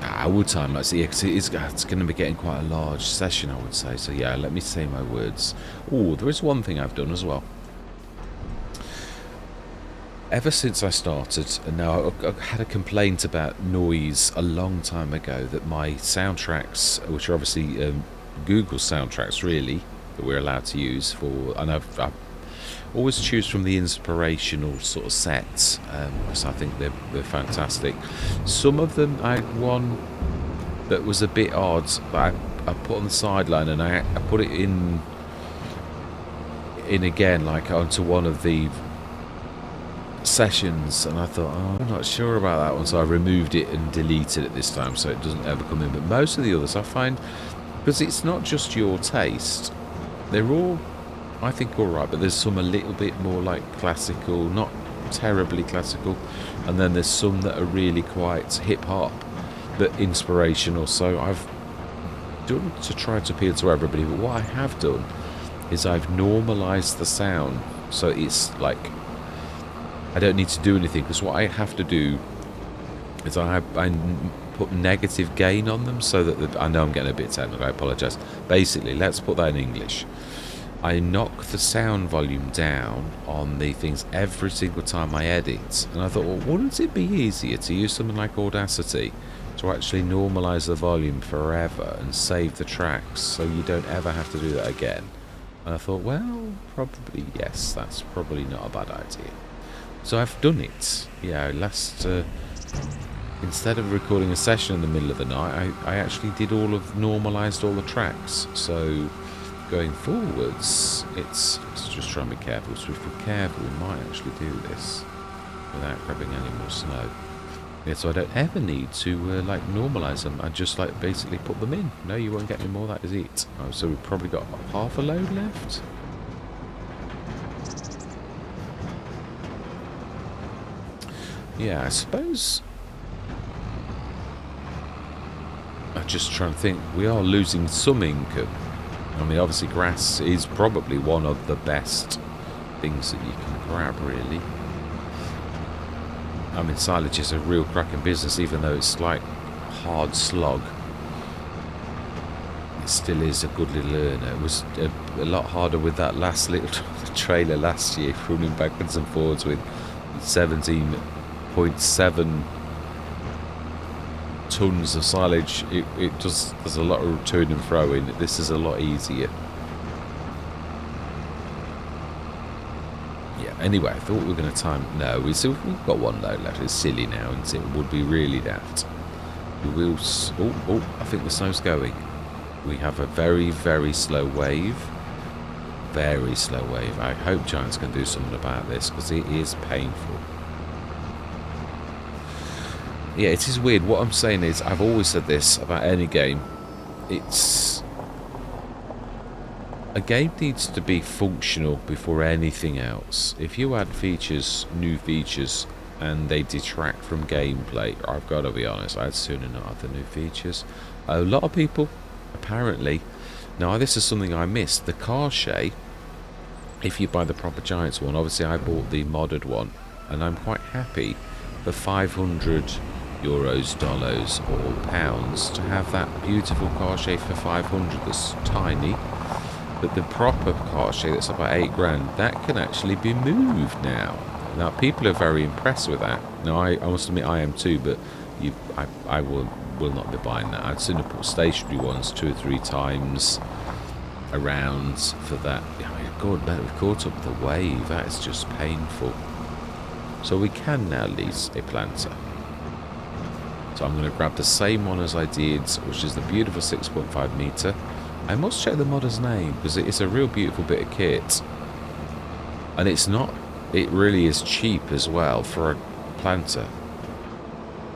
I would time lapse, yeah, because it's going to be getting quite a large session, I would say. So yeah, let me say my words. Oh, there is one thing I've done as well. Ever since I started, and now I had a complaint about noise a long time ago, that my soundtracks, which are obviously Google soundtracks really, that we're allowed to use for, and I've always choose from the inspirational sort of sets, because I think they're fantastic. Some of them, I had one that was a bit odd that I put on the sideline, and I put it in again, like onto one of the sessions, and I thought, oh, I'm not sure about that one, so I removed it and deleted it this time so it doesn't ever come in. But most of the others I find, because it's not just your taste, they're all, I think, alright, but there's some a little bit more like classical, not terribly classical, and then there's some that are really quite hip-hop, but inspirational. So I've done to try to appeal to everybody, but what I have done is I've normalised the sound, so it's like I don't need to do anything, because what I have to do is I put negative gain on them, so that I know I'm getting a bit technical, I apologise. Basically, let's put that in English. I knock the sound volume down on the things every single time I edit. And I thought, well, wouldn't it be easier to use something like Audacity to actually normalize the volume forever and save the tracks so you don't ever have to do that again? And I thought, well, probably yes, that's probably not a bad idea. So I've done it. Yeah, instead of recording a session in the middle of the night, I actually did normalized all the tracks. So going forwards, let's just try and be careful. So if we're careful, we might actually do this without grabbing any more snow. Yeah, so I don't ever need to like normalize them. I just like basically put them in. No, you won't get any more. That is it. Oh, so we've probably got half a load left. Yeah, I suppose. I'm just trying to think. We are losing some income. I mean, obviously, grass is probably one of the best things that you can grab, really. I mean, silage is a real cracking business, even though it's like hard slog. It still is a good little earner. It was a lot harder with that last little trailer last year, running backwards and forwards with 17.7 tons of silage. There's a lot of return and throw in. This is a lot easier. Anyway, I thought we were going to time... No, we've got one load left. It's silly now, and it would be really daft. We will... Oh, I think the snow's going. We have a very, very slow wave. Very slow wave. I hope Giants can do something about this, because it is painful. Yeah, it is weird. What I'm saying is, I've always said this about any game. A game needs to be functional before anything else. If you add new features, and they detract from gameplay, I've got to be honest, I'd sooner not have the new features. A lot of people, apparently... Now, this is something I missed. The car share, if you buy the proper Giants one, obviously I bought the modded one, and I'm quite happy for 500 euros, dollars, or pounds to have that beautiful car share for 500 that's tiny. But the proper car share that's about 8 grand, that can actually be moved now. Now, people are very impressed with that. Now, I must admit I am too, but I will not be buying that. I'd sooner put stationary ones 2 or 3 times around for that. I mean, God, man, we've caught up with the wave. That is just painful. So we can now lease a planter. So I'm going to grab the same one as I did, which is the beautiful 6.5 metre. I must check the modder's name, because it's a real beautiful bit of kit. And it really is cheap as well for a planter.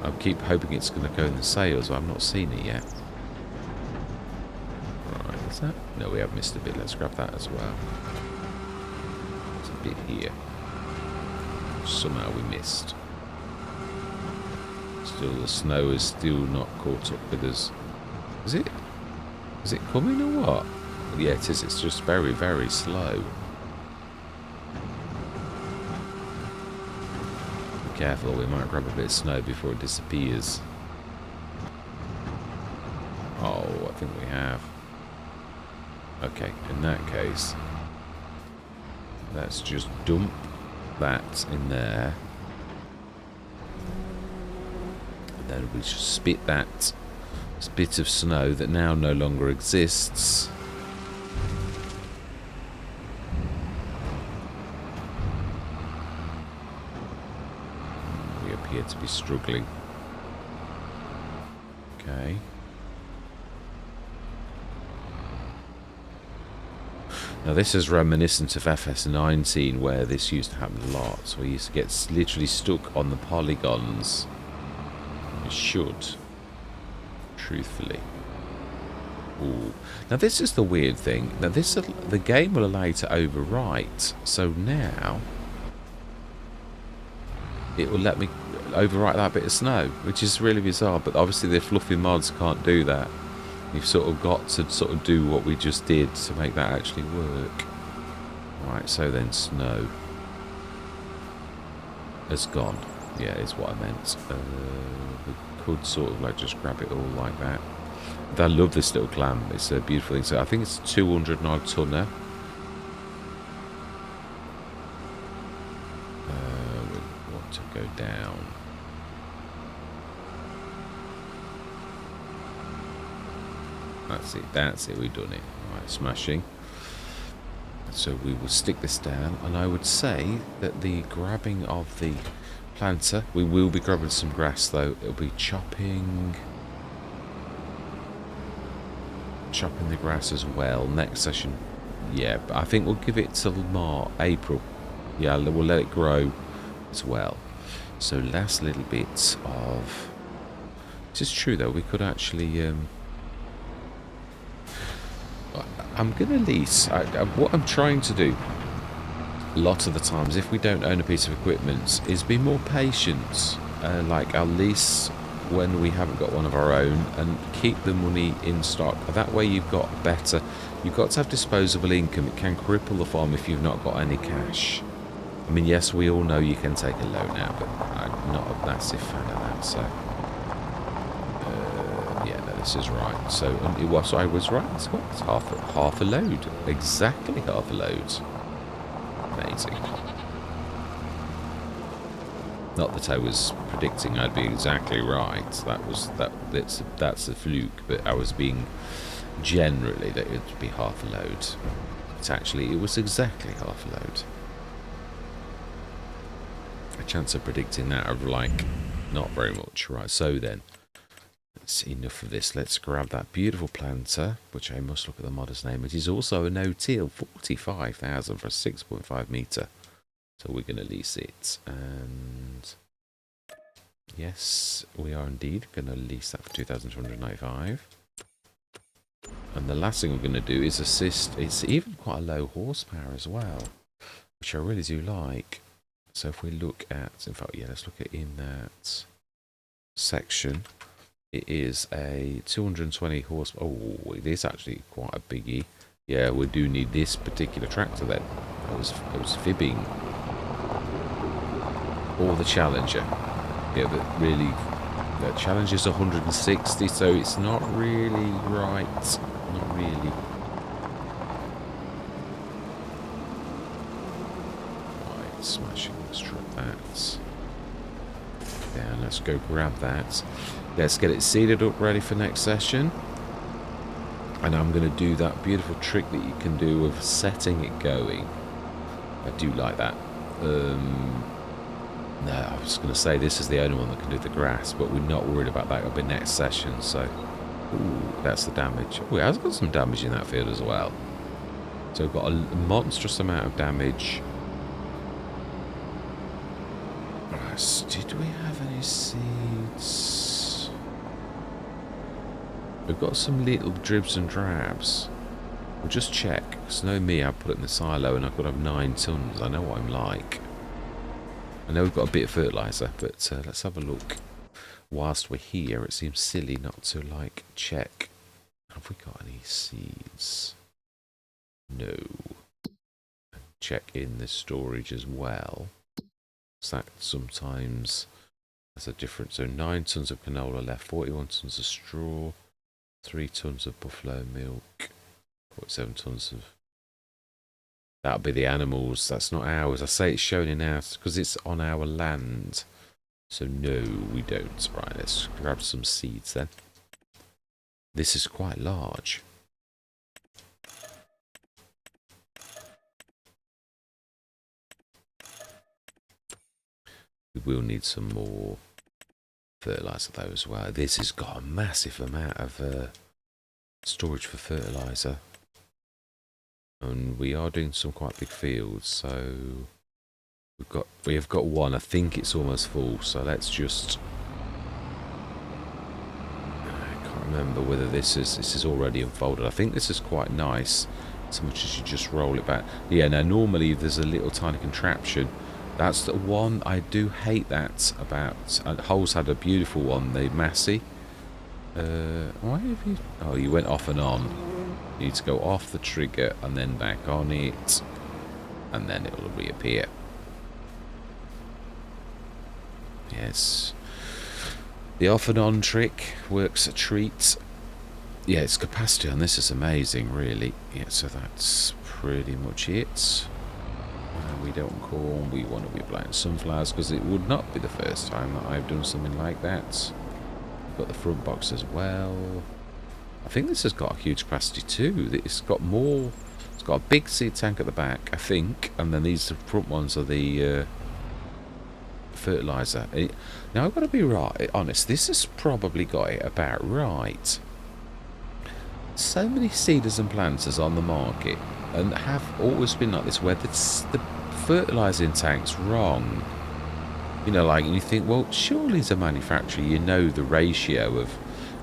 I keep hoping it's going to go in the sales, but I've not seen it yet. Right, is that? No, we have missed a bit. Let's grab that as well. There's a bit here. Somehow we missed. Still, the snow is still not caught up with us. Is it? Is it coming or what? Yeah, it is. It's just very, very slow. Be careful, we might grab a bit of snow before it disappears. Oh, I think we have. Okay, in that case, let's just dump that in there. And then we just spit that bit of snow that now no longer exists. We appear to be struggling. Okay. Now this is reminiscent of FS19, where this used to happen a lot. So we used to get literally stuck on the polygons. We should. Truthfully. Ooh. Now this is the weird thing. Now the game will allow you to overwrite. So now it will let me overwrite that bit of snow, which is really bizarre. But obviously the fluffy mods can't do that. You've sort of got to sort of do what we just did to make that actually work. Right. So then snow has gone. Yeah, is what I meant. Could sort of like just grab it all like that. I love this little clam. It's a beautiful thing. So I think it's 200 odd tonner. down. That's it, we've done it. Right, smashing. So we will stick this down, and I would say that the grabbing of the planter, we will be grabbing some grass though. It'll be chopping the grass as well next session. Yeah, but I think we'll give it till April. Yeah, we'll let it grow as well. So last little bit of... This is true though, we could actually... I'm going to lease... what I'm trying to do, a lot of the times, if we don't own a piece of equipment, is be more patient. Like, I'll lease when we haven't got one of our own and keep the money in stock. That way you've got better... You've got to have disposable income. It can cripple the farm if you've not got any cash. I mean, yes, we all know you can take a loan out, but I'm not a massive fan of that, so... yeah, no, this is right. So, I was right. It's half a load. Exactly half a load. Amazing. Not that I was predicting I'd be exactly right. That's a fluke, but I was being generally that it'd be half a load. But actually, it was exactly half a load. A chance of predicting that of like not very much. Right, so then that's enough of this. Let's grab that beautiful planter, which I must look at the modder's name. It is also a no-till, 45,000 for a 6.5 metre. So we're going to lease it, and yes, we are indeed going to lease that for 2,295. And the last thing we're going to do is assist. It's even quite a low horsepower as well, which I really do like. So if we look at, in fact, yeah, let's look at in that section. It is a 220 horsepower. Oh, it is actually quite a biggie. Yeah, we do need this particular tractor then. I was fibbing. Or the Challenger. Yeah, but really, the Challenger's 160, so it's not really right. Not really. Right, smashing. Let's try that. Yeah, let's go grab that. Let's get it seeded up, ready for next session. And I'm going to do that beautiful trick that you can do of setting it going. I do like that. No, I was going to say this is the only one that can do the grass, but we're not worried about that. It'll be next session, so... Ooh, that's the damage. Oh, it has got some damage in that field as well. So we've got a monstrous amount of damage. Right, did we have any seeds? We've got some little dribs and drabs. We'll just check. Because know me, I put it in the silo and I've got to have 9 tons. I know what I'm like. I know we've got a bit of fertiliser, but let's have a look. Whilst we're here, it seems silly not to, like, check. Have we got any seeds? No. Check in the storage as well. So that sometimes that's a difference. So 9 tons of canola left, 41 tons of straw, 3 tons of buffalo milk, 47 tons of... That'll be the animals. That's not ours. I say it's shown in ours because it's on our land. So no, we don't. Right, let's grab some seeds then. This is quite large. We will need some more fertiliser though as well. This has got a massive amount of storage for fertiliser. And we are doing some quite big fields, so we have got one. I think it's almost full, so let's just... I can't remember whether this is already unfolded. I think this is quite nice, so much as you just roll it back. Yeah, now normally there's a little tiny contraption. That's the one I do hate that about. Hole's had a beautiful one, the Massey. Why have you... Oh, you went off and on. You need to go off the trigger and then back on it, and then it will reappear. Yes. The off and on trick works a treat. Yeah, its capacity on this is amazing, really. Yeah, so that's pretty much it. We don't want corn, we want to be planting sunflowers, because it would not be the first time that I've done something like that. We've got the front box as well. I think this has got a huge capacity too. It's got more. It's got a big seed tank at the back, I think, and then these front ones are the fertilizer. Now I've got to be honest. This has probably got it about right. So many seeders and planters on the market, and have always been like this, where the fertilizing tank's wrong. You know, like, and you think, well, surely as a manufacturer, you know the ratio of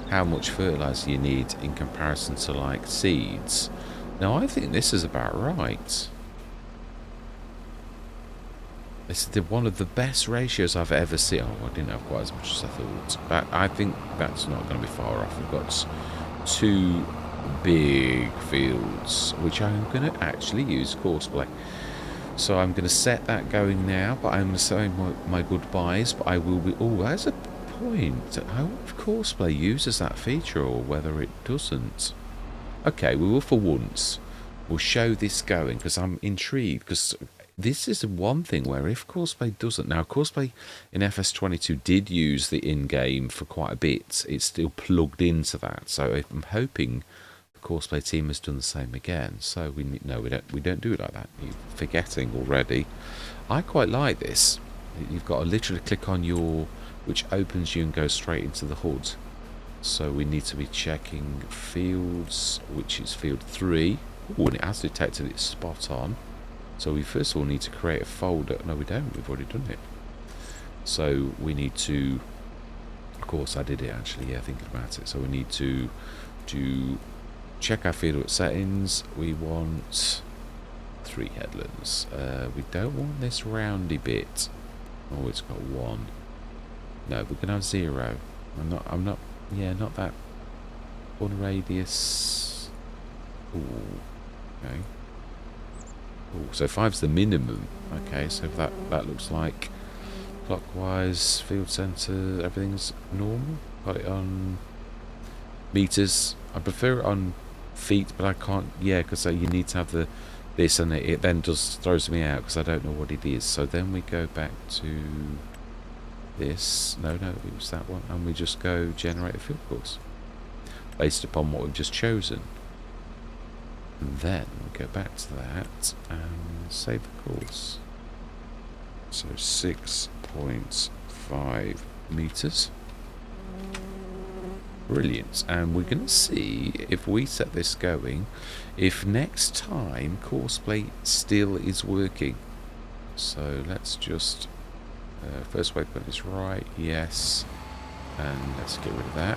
how much fertilizer you need in comparison to like seeds. Now I think this is about right. This is one of the best ratios I've ever seen. Oh, I didn't have quite as much as I thought, but I think that's not going to be far off. We've got 2 big fields, which I'm going to actually use courseplay. So I'm going to set that going now, but I'm going to say my goodbyes, but I will be... Oh, there's a point. I wonder if courseplay uses that feature or whether it doesn't. Okay, we will for once. We'll show this going, because I'm intrigued, because this is one thing where if courseplay doesn't... Now, courseplay in FS25 did use the in-game for quite a bit. It's still plugged into that, so I'm hoping the courseplay team has done the same again. So we don't do it like that. You're forgetting already. I quite like this. You've got to literally click on your... which opens you and goes straight into the HUD. So we need to be checking fields, which is field 3. Oh, and it has detected it spot on. So we first of all need to create a folder. No, we don't. We've already done it. So we need to... Of course, I did it actually, yeah, thinking about it. So we need to check our field settings. We want 3 headlands. We don't want this roundy bit. Oh, it's got 1. No, we're going to have 0. I'm not, yeah, not that. One radius. Ooh, okay. Ooh, so 5's the minimum. Okay, so that looks like clockwise, field centre, everything's normal. Got it on meters. I prefer it on feet, but I can't, yeah, because you need to have this, and it then just throws me out because I don't know what it is. So then we go back to this. No, it was that one, and we just go generate a field course based upon what we've just chosen. And then we go back to that and save the course. So 6.5 meters. Brilliant. And we're going to see if we set this going, if next time courseplay still is working. So let's just first waypoint is right, yes, and let's get rid of that,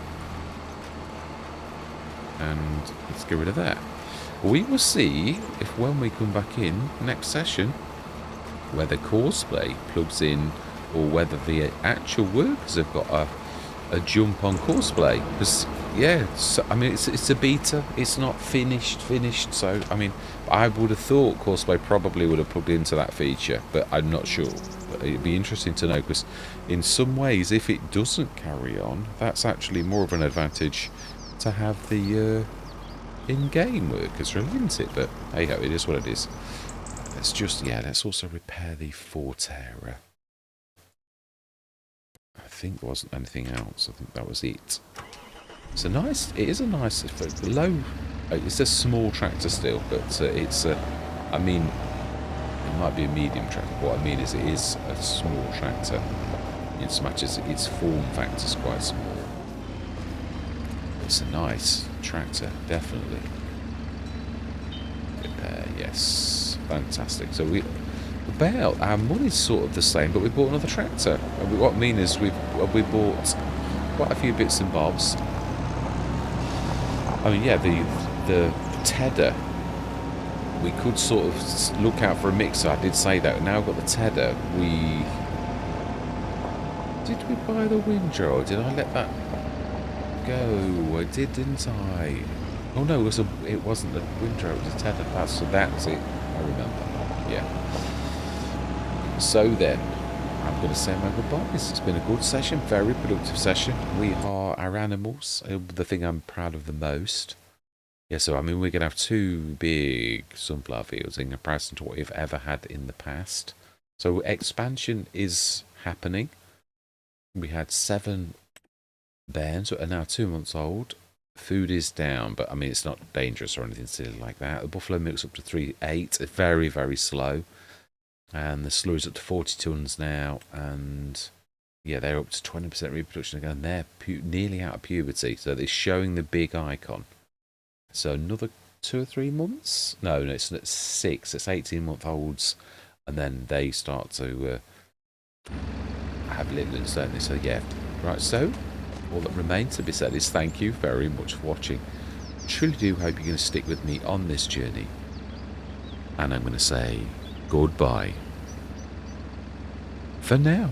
and let's get rid of that. We will see if when we come back in next session whether courseplay plugs in or whether the actual workers have got a jump on courseplay, because yeah, so, I mean it's a beta, it's not finished, so I mean I would have thought courseplay probably would have plugged into that feature, but I'm not sure. But it'd be interesting to know, because in some ways if it doesn't carry on, that's actually more of an advantage to have the in-game workers, really, isn't it? But hey ho, it is what it is. Let's just, yeah, let's also repair the fort error. I think there wasn't anything else. I think that was it. It's a nice, it is a nice, low, it's a small tractor still, but it's a, I mean, it might be a medium tractor. What I mean is it is a small tractor in as much as its form factor is quite small. It's a nice tractor, definitely. Repair, yes, fantastic. So our money's sort of the same, but we bought another tractor. And what I mean is we bought quite a few bits and bobs. I mean, yeah, the tedder. We could sort of look out for a mixer. I did say that. Now I've got the tedder. Did we buy the windrow? Or did I let that go? I did, didn't I? Oh no, it wasn't the windrow. It was a tedder. That's it. I remember. Yeah. So then, I'm going to say my goodbyes. It's been a good session, very productive session. We are our animals, the thing I'm proud of the most. Yeah, so I mean, we're going to have two big sunflower fields in comparison to what we've ever had in the past. So expansion is happening. We had 7 bairns that are now 2 months old. Food is down, but I mean, it's not dangerous or anything silly like that. The buffalo milk's up to 3.8. It's very, very slow. And the slurry's up to 40 tons now. And yeah, they're up to 20% reproduction again. They're nearly out of puberty. So they're showing the big icon. So another 2 or 3 months? No, it's 6. It's 18-month-olds. And then they start to have littleness, don't they? So yeah. Right, so all that remains to be said is thank you very much for watching. Truly do hope you're going to stick with me on this journey. And I'm going to say goodbye for now.